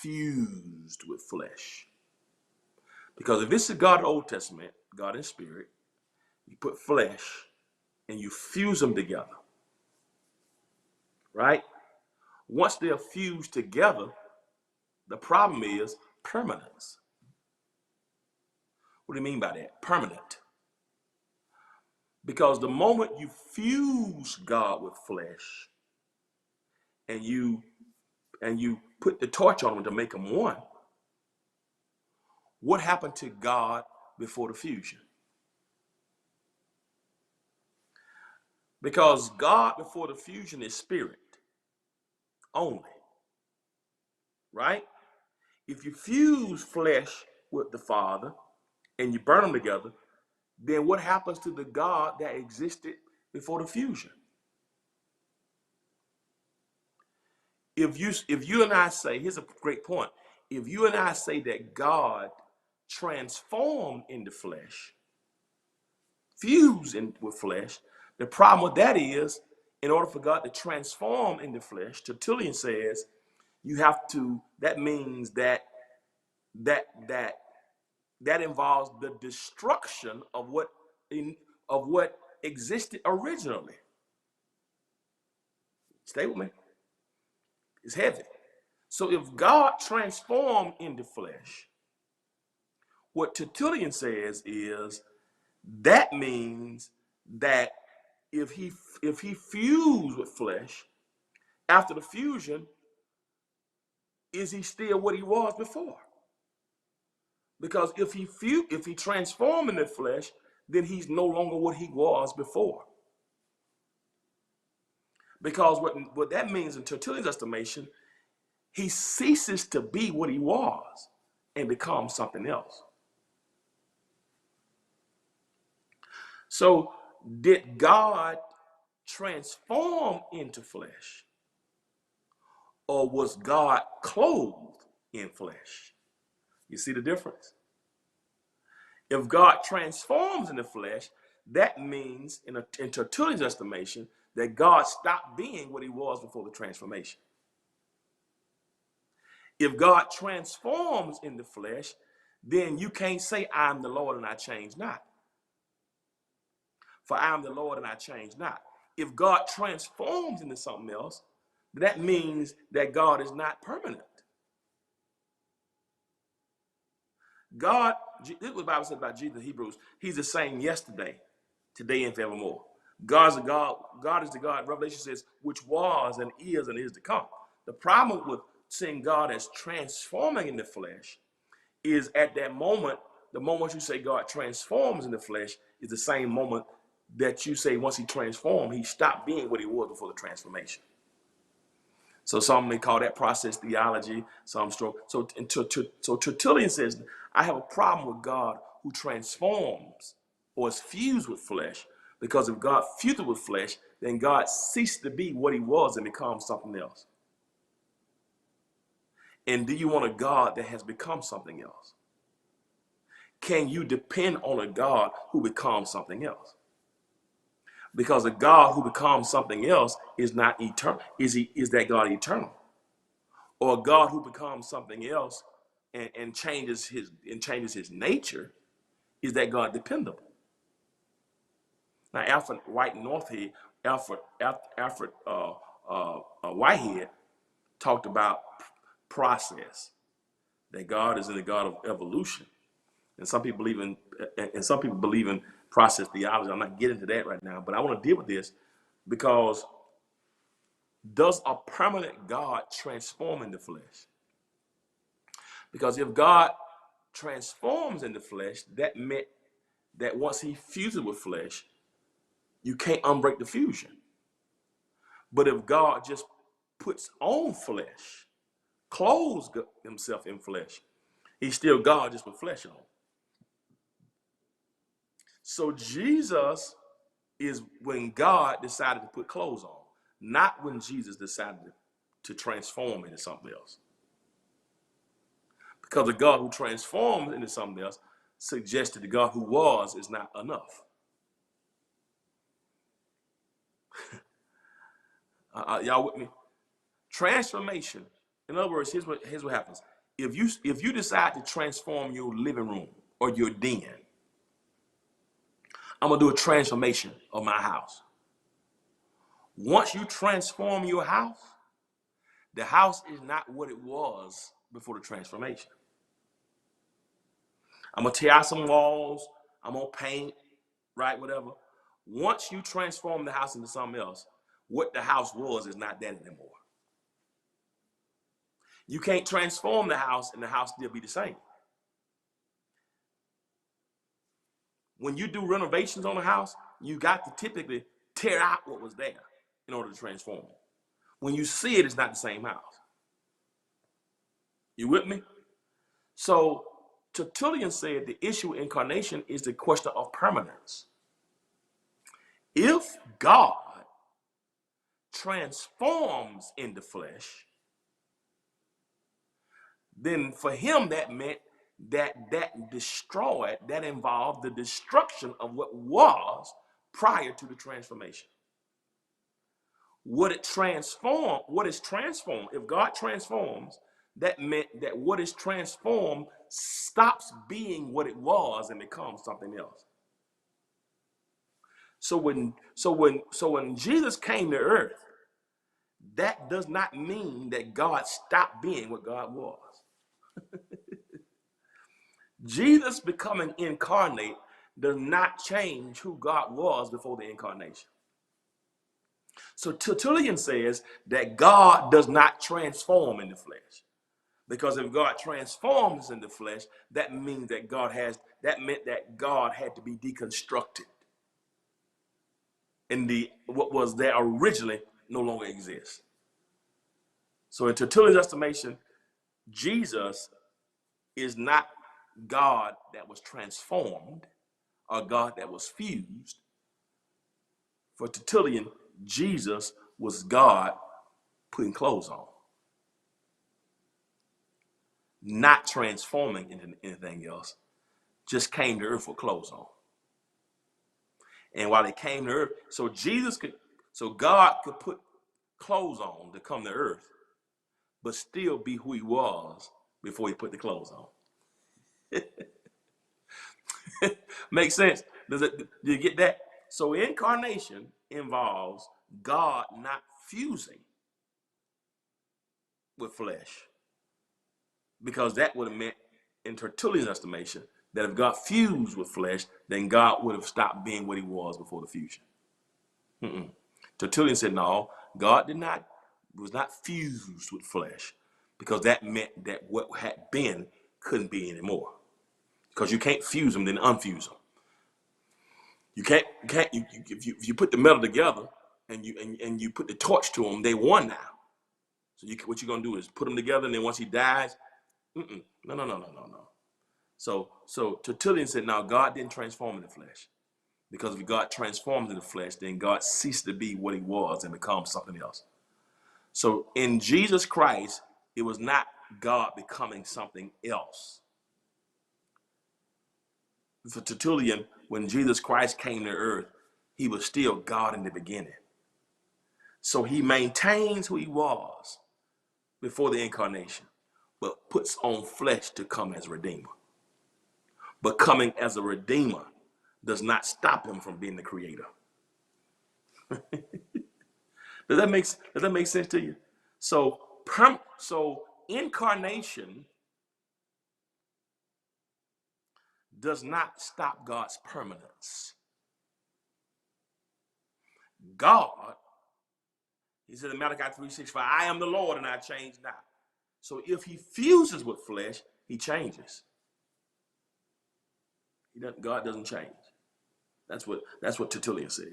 fused with flesh. Because if this is God in the Old Testament, God in spirit, you put flesh and you fuse them together, right? Once they're fused together, the problem is permanence. What do you mean by that? Permanent. Because the moment you fuse God with flesh and you put the torch on them to make them one, what happened to God before the fusion? Because God before the fusion is spirit only, right? If you fuse flesh with the Father and you burn them together, then what happens to the God that existed before the fusion? If you and I say, here's a great point. If you and I say that God transformed into flesh, fused in with flesh, the problem with that is, in order for God to transform into flesh, Tertullian says, you have to. That means that involves the destruction of what existed originally. Stay with me. It's heavy. So if God transformed into flesh, what Tertullian says is that means that if he fused with flesh, after the fusion, is he still what he was before? Because if he transformed into flesh, then he's no longer what he was before. Because what that means in Tertullian's estimation, he ceases to be what he was and becomes something else. So did God transform into flesh, or was God clothed in flesh? You see the difference? If God transforms into flesh, that means in Tertullian's estimation that God stopped being what he was before the transformation. If God transforms into flesh, then you can't say, I am the Lord and I change not. For I am the Lord and I change not. If God transforms into something else, that means that God is not permanent. God, this is what the Bible says about Jesus in Hebrews. He's the same yesterday, today, and forevermore. God is the God, Revelation says, which was and is to come. The problem with seeing God as transforming in the flesh is at that moment, the moment you say God transforms in the flesh is the same moment that you say once he transformed, he stopped being what he was before the transformation. So some may call that process theology, some stroke. So Tertullian says, I have a problem with God who transforms or is fused with flesh, because if God fused with flesh, then God ceased to be what he was and becomes something else. And do you want a God that has become something else? Can you depend on a God who becomes something else? Because a God who becomes something else is not eternal. Is that God eternal? Or a God who becomes something else and changes his nature, is that God dependable? Now, Alfred Whitehead talked about process, that God is in the God of evolution. And some people believe in process theology. I'm not getting into that right now, but I want to deal with this because does a permanent God transform in the flesh? Because if God transforms in the flesh, that meant that once he fuses with flesh, you can't unbreak the fusion. But if God just puts on flesh, clothes himself in flesh, he's still God just with flesh on. So Jesus is when God decided to put clothes on, not when Jesus decided to transform into something else. Because the God who transforms into something else suggested the God who was is not enough. Y'all with me? Transformation. In other words, here's what happens. If you decide to transform your living room or your den, I'm gonna do a transformation of my house. Once you transform your house, the house is not what it was before the transformation. I'm gonna tear out some walls. I'm gonna paint, right? Whatever. Once you transform the house into something else, what the house was is not that anymore. You can't transform the house and the house still be the same. When you do renovations on a house, you got to typically tear out what was there in order to transform it. When you see it, it's not the same house. You with me? So Tertullian said the issue with incarnation is the question of permanence. If God transforms in the flesh, then for him that meant that involved the destruction of what was prior to the transformation. What is transformed, if God transforms, that meant that what is transformed stops being what it was and becomes something else. So when Jesus came to earth, that does not mean that God stopped being what God was. Jesus becoming incarnate does not change who God was before the incarnation. So Tertullian says that God does not transform in the flesh. Because if God transforms in the flesh, that meant that God had to be deconstructed. And what was there originally no longer exists. So in Tertullian's estimation, Jesus is not God that was transformed or God that was fused. For Tertullian, Jesus was God putting clothes on, not transforming into anything else, just came to earth with clothes on. And while he came to earth, so God could put clothes on to come to earth, but still be who he was before he put the clothes on. Makes sense? Do you get that? So incarnation involves God not fusing with flesh, because that would have meant, in Tertullian's estimation, that if God fused with flesh, then God would have stopped being what he was before the fusion. Tertullian said, no, God was not fused with flesh, because that meant that what had been couldn't be anymore. Because you can't fuse them, then unfuse them. If you put the metal together and you put the torch to them, they one now. So what you're gonna do is put them together, and then once he dies, no. So Tertullian said, now God didn't transform in the flesh, because if God transforms in the flesh, then God ceased to be what he was and becomes something else. So in Jesus Christ, it was not God becoming something else. For Tertullian, when Jesus Christ came to earth, he was still God in the beginning. So he maintains who he was before the incarnation, but puts on flesh to come as a redeemer. But coming as a redeemer does not stop him from being the creator. Does that make sense to you? So incarnation does not stop God's permanence. God, he said in Malachi 3:6, for I am the Lord and I change not. So if he fuses with flesh, he changes. God doesn't change. That's what Tertullian says.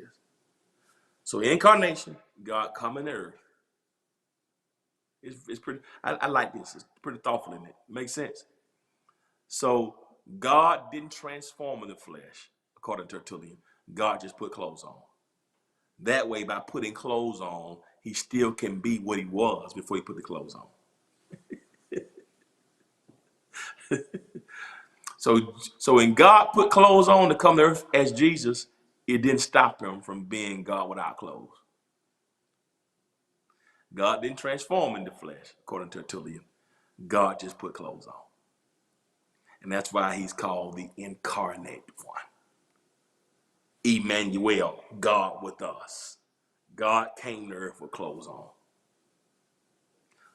So incarnation, God coming to earth. It's pretty. I like this. It's pretty thoughtful in it. Makes sense. So God didn't transform in the flesh, according to Tertullian. God just put clothes on. That way, by putting clothes on, he still can be what he was before he put the clothes on. So when God put clothes on to come to earth as Jesus, it didn't stop him from being God without clothes. God didn't transform in the flesh, according to Tertullian. God just put clothes on. And that's why he's called the incarnate one. Emmanuel, God with us. God came to earth with clothes on.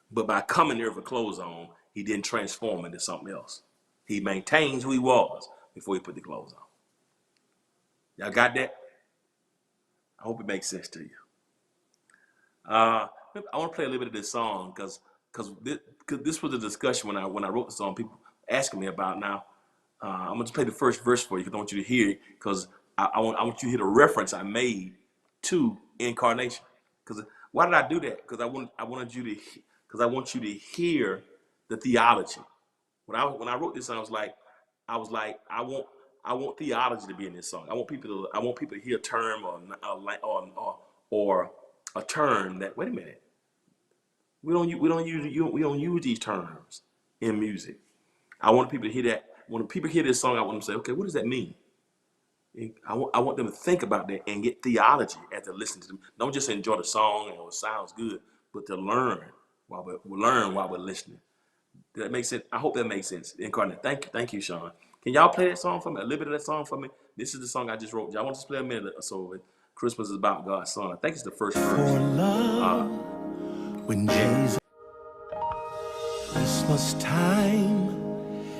But by coming to earth with clothes on, he didn't transform into something else. He maintains who he was before he put the clothes on. Y'all got that? I hope it makes sense to you. I want to play a little bit of this song because this was a discussion when I wrote the song. People asking me about now. I'm gonna just play the first verse for you because I want you to hear it, because I want you to hear the reference I made to incarnation. Because why did I do that? Because I want you to hear the theology. When I wrote this song, I was like I want theology to be in this song. I want people to hear a term or a term that, wait a minute, we don't use these terms in music. I want people to hear that. When people hear this song, I want them to say, okay, what does that mean? I want them to think about that and get theology as they listen to them. Don't just enjoy the song and it sounds good, but to learn while we're listening. Does that make sense? I hope that makes sense. Incarnate. Thank you, Sean. Can y'all play that song for me? A little bit of that song for me. This is the song I just wrote. Y'all want to play a minute or so of it? Christmas is about God's Son. I think it's the first verse. For love, when Jesus, Christmas time,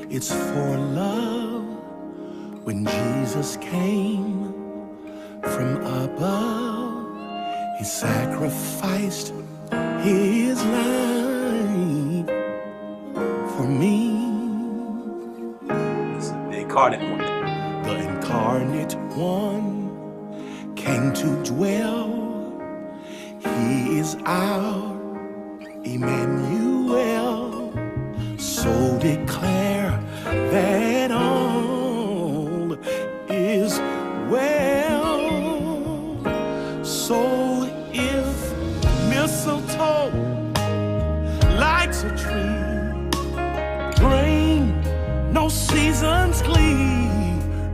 it's for love. When Jesus came from above, he sacrificed his life for me. This is the incarnate one. The incarnate one came to dwell. He is our Emmanuel. So declare that all is well. So if mistletoe lights a tree, bring no season's glee,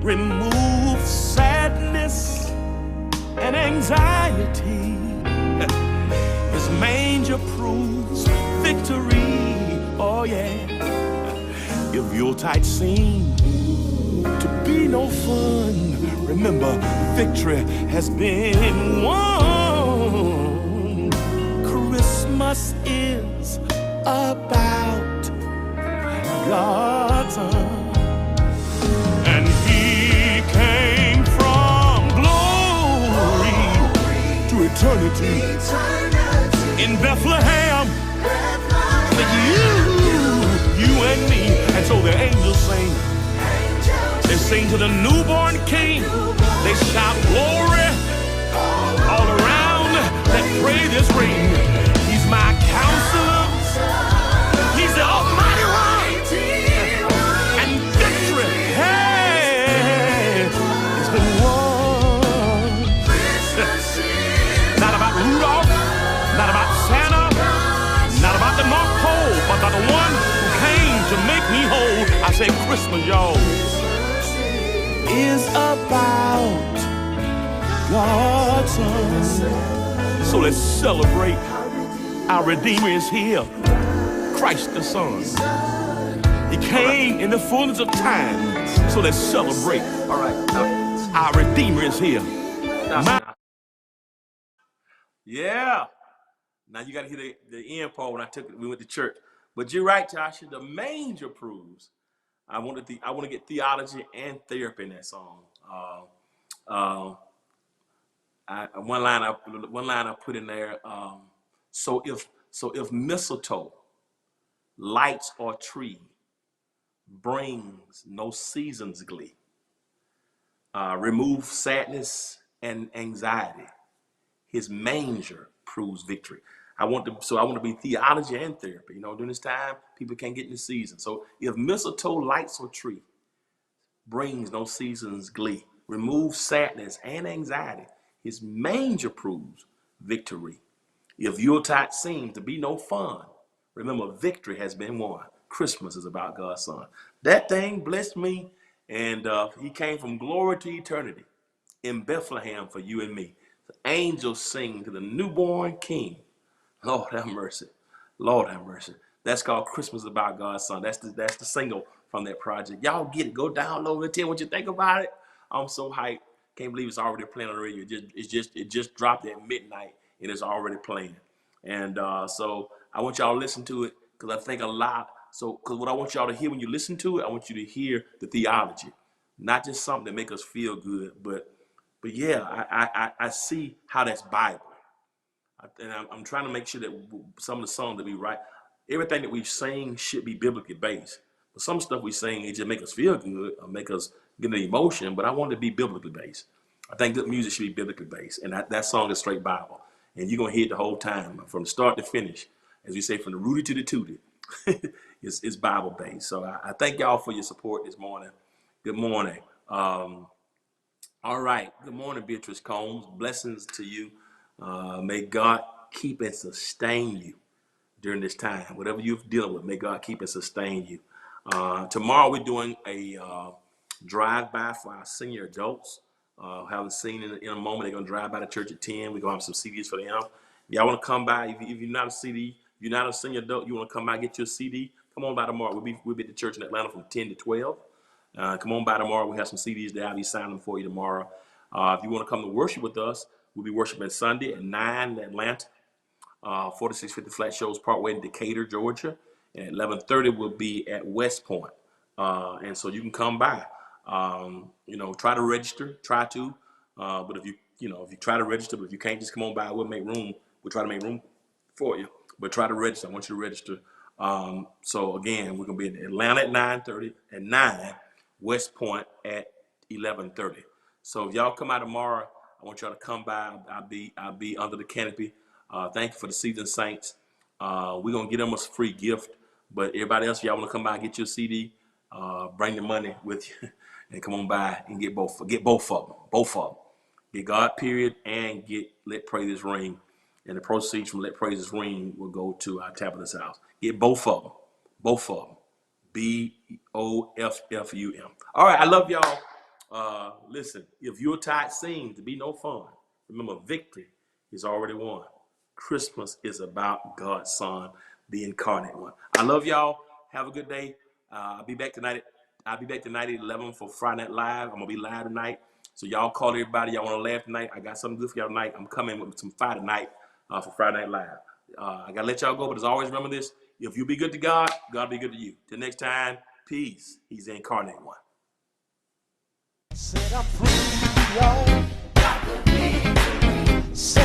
remove sadness and anxiety. His manger proves victory. Oh yeah. If Yuletide seem to be no fun, remember victory has been won. Christmas is about God's Son, and he came from glory eternity. In Bethlehem, with you and me. And so the angels sing. They sing to the newborn king. They shout glory all around. Let praises ring. He's my counselor. He's the almighty one. And victory, hey, it's been won. Not about Rudolph, not about Santa, not about the North Pole, but about the one who came to make me whole. I say Christmas, y'all, is about God's Son. So let's celebrate. Our Redeemer is here, Christ the Son. He came in the fullness of time. So let's celebrate. All right. Our Redeemer is here. Yeah. Now you got to hear the end part when we went to church. But you're right, Tasha. The manger proves. I want to get theology and therapy in that song. One line I put in there. So if mistletoe, lights, or tree brings no season's glee, remove sadness and anxiety, his manger proves victory. I want to be theology and therapy. During this time, people can't get in the season. So if mistletoe, lights, or tree brings no season's glee, remove sadness and anxiety, his manger proves victory. If Yuletide seems to be no fun, remember victory has been won. Christmas is about God's Son. That thing blessed me, and he came from glory to eternity in Bethlehem for you and me. The angels sing to the newborn King. Lord have mercy. Lord have mercy. That's called Christmas about God's Son. That's the single from that project. Y'all get it. Go download it. Tell what you think about it. I'm so hyped. Can't believe it's already playing on the radio. It just dropped at midnight and it's already playing. And so I want y'all to listen to it because I think a lot. So because what I want y'all to hear when you listen to it, I want you to hear the theology, not just something that make us feel good, but yeah, I see how that's Bible. And I'm trying to make sure that some of the songs that we write, everything that we sing should be biblically based. But some stuff we sing, it just make us feel good or make us get an emotion, but I want it to be biblically based. I think good music should be biblically based. And that song is straight Bible. And you're going to hear it the whole time, from the start to finish. As we say, from the rooty to the tooty, it's Bible based. So I thank y'all for your support this morning. Good morning. All right. Good morning, Beatrice Combs. Blessings to you. May God keep and sustain you during this time. Whatever you're dealing with, may God keep and sustain you. Tomorrow we're doing a drive-by for our senior adults. Haven't seen in a moment. They're going to drive by the church at 10. We're going to have some CDs for them. Y'all want to come by. If you're not a CD, if you're not a senior adult, you want to come by and get your CD, come on by tomorrow. We'll be at the church in Atlanta from 10 to 12. Come on by tomorrow. We have some CDs there. I'll be signing them for you tomorrow. If you want to come to worship with us, we'll be worshiping Sunday at 9 in Atlanta, 4650 Flat Shoals Parkway in Decatur, Georgia. And at 11:30 we'll be at West Point. And so you can come by. Try to register, but if you try to register, but if you can't, just come on by, we'll try to make room for you, but try to register. I want you to register. So again, we're going to be in Atlanta at 9:30, at 9, West Point at 11:30. So if y'all come out tomorrow, I want y'all to come by. I'll be under the canopy. Thank you for the seasoned saints. We're going to get them a free gift, but everybody else, y'all want to come by and get your CD, bring the money with you. And come on by and get both of them. Get God, period, and get Let Praises Ring. And the proceeds from Let Praises Ring will go to our Tabitha's house. Get both of them. BOFFUM. All right, I love y'all. Listen, if Yuletide seems to be no fun, remember victory is already won. Christmas is about God's Son, the incarnate one. I love y'all. Have a good day. I'll be back tonight at 11 for Friday Night Live. I'm going to be live tonight. So y'all call everybody. Y'all want to laugh tonight. I got something good for y'all tonight. I'm coming with some fire tonight for Friday Night Live. I got to let y'all go, but as always, remember this. If you be good to God, God be good to you. Till next time, peace. He's the incarnate one. Said I'm free, y'all. Said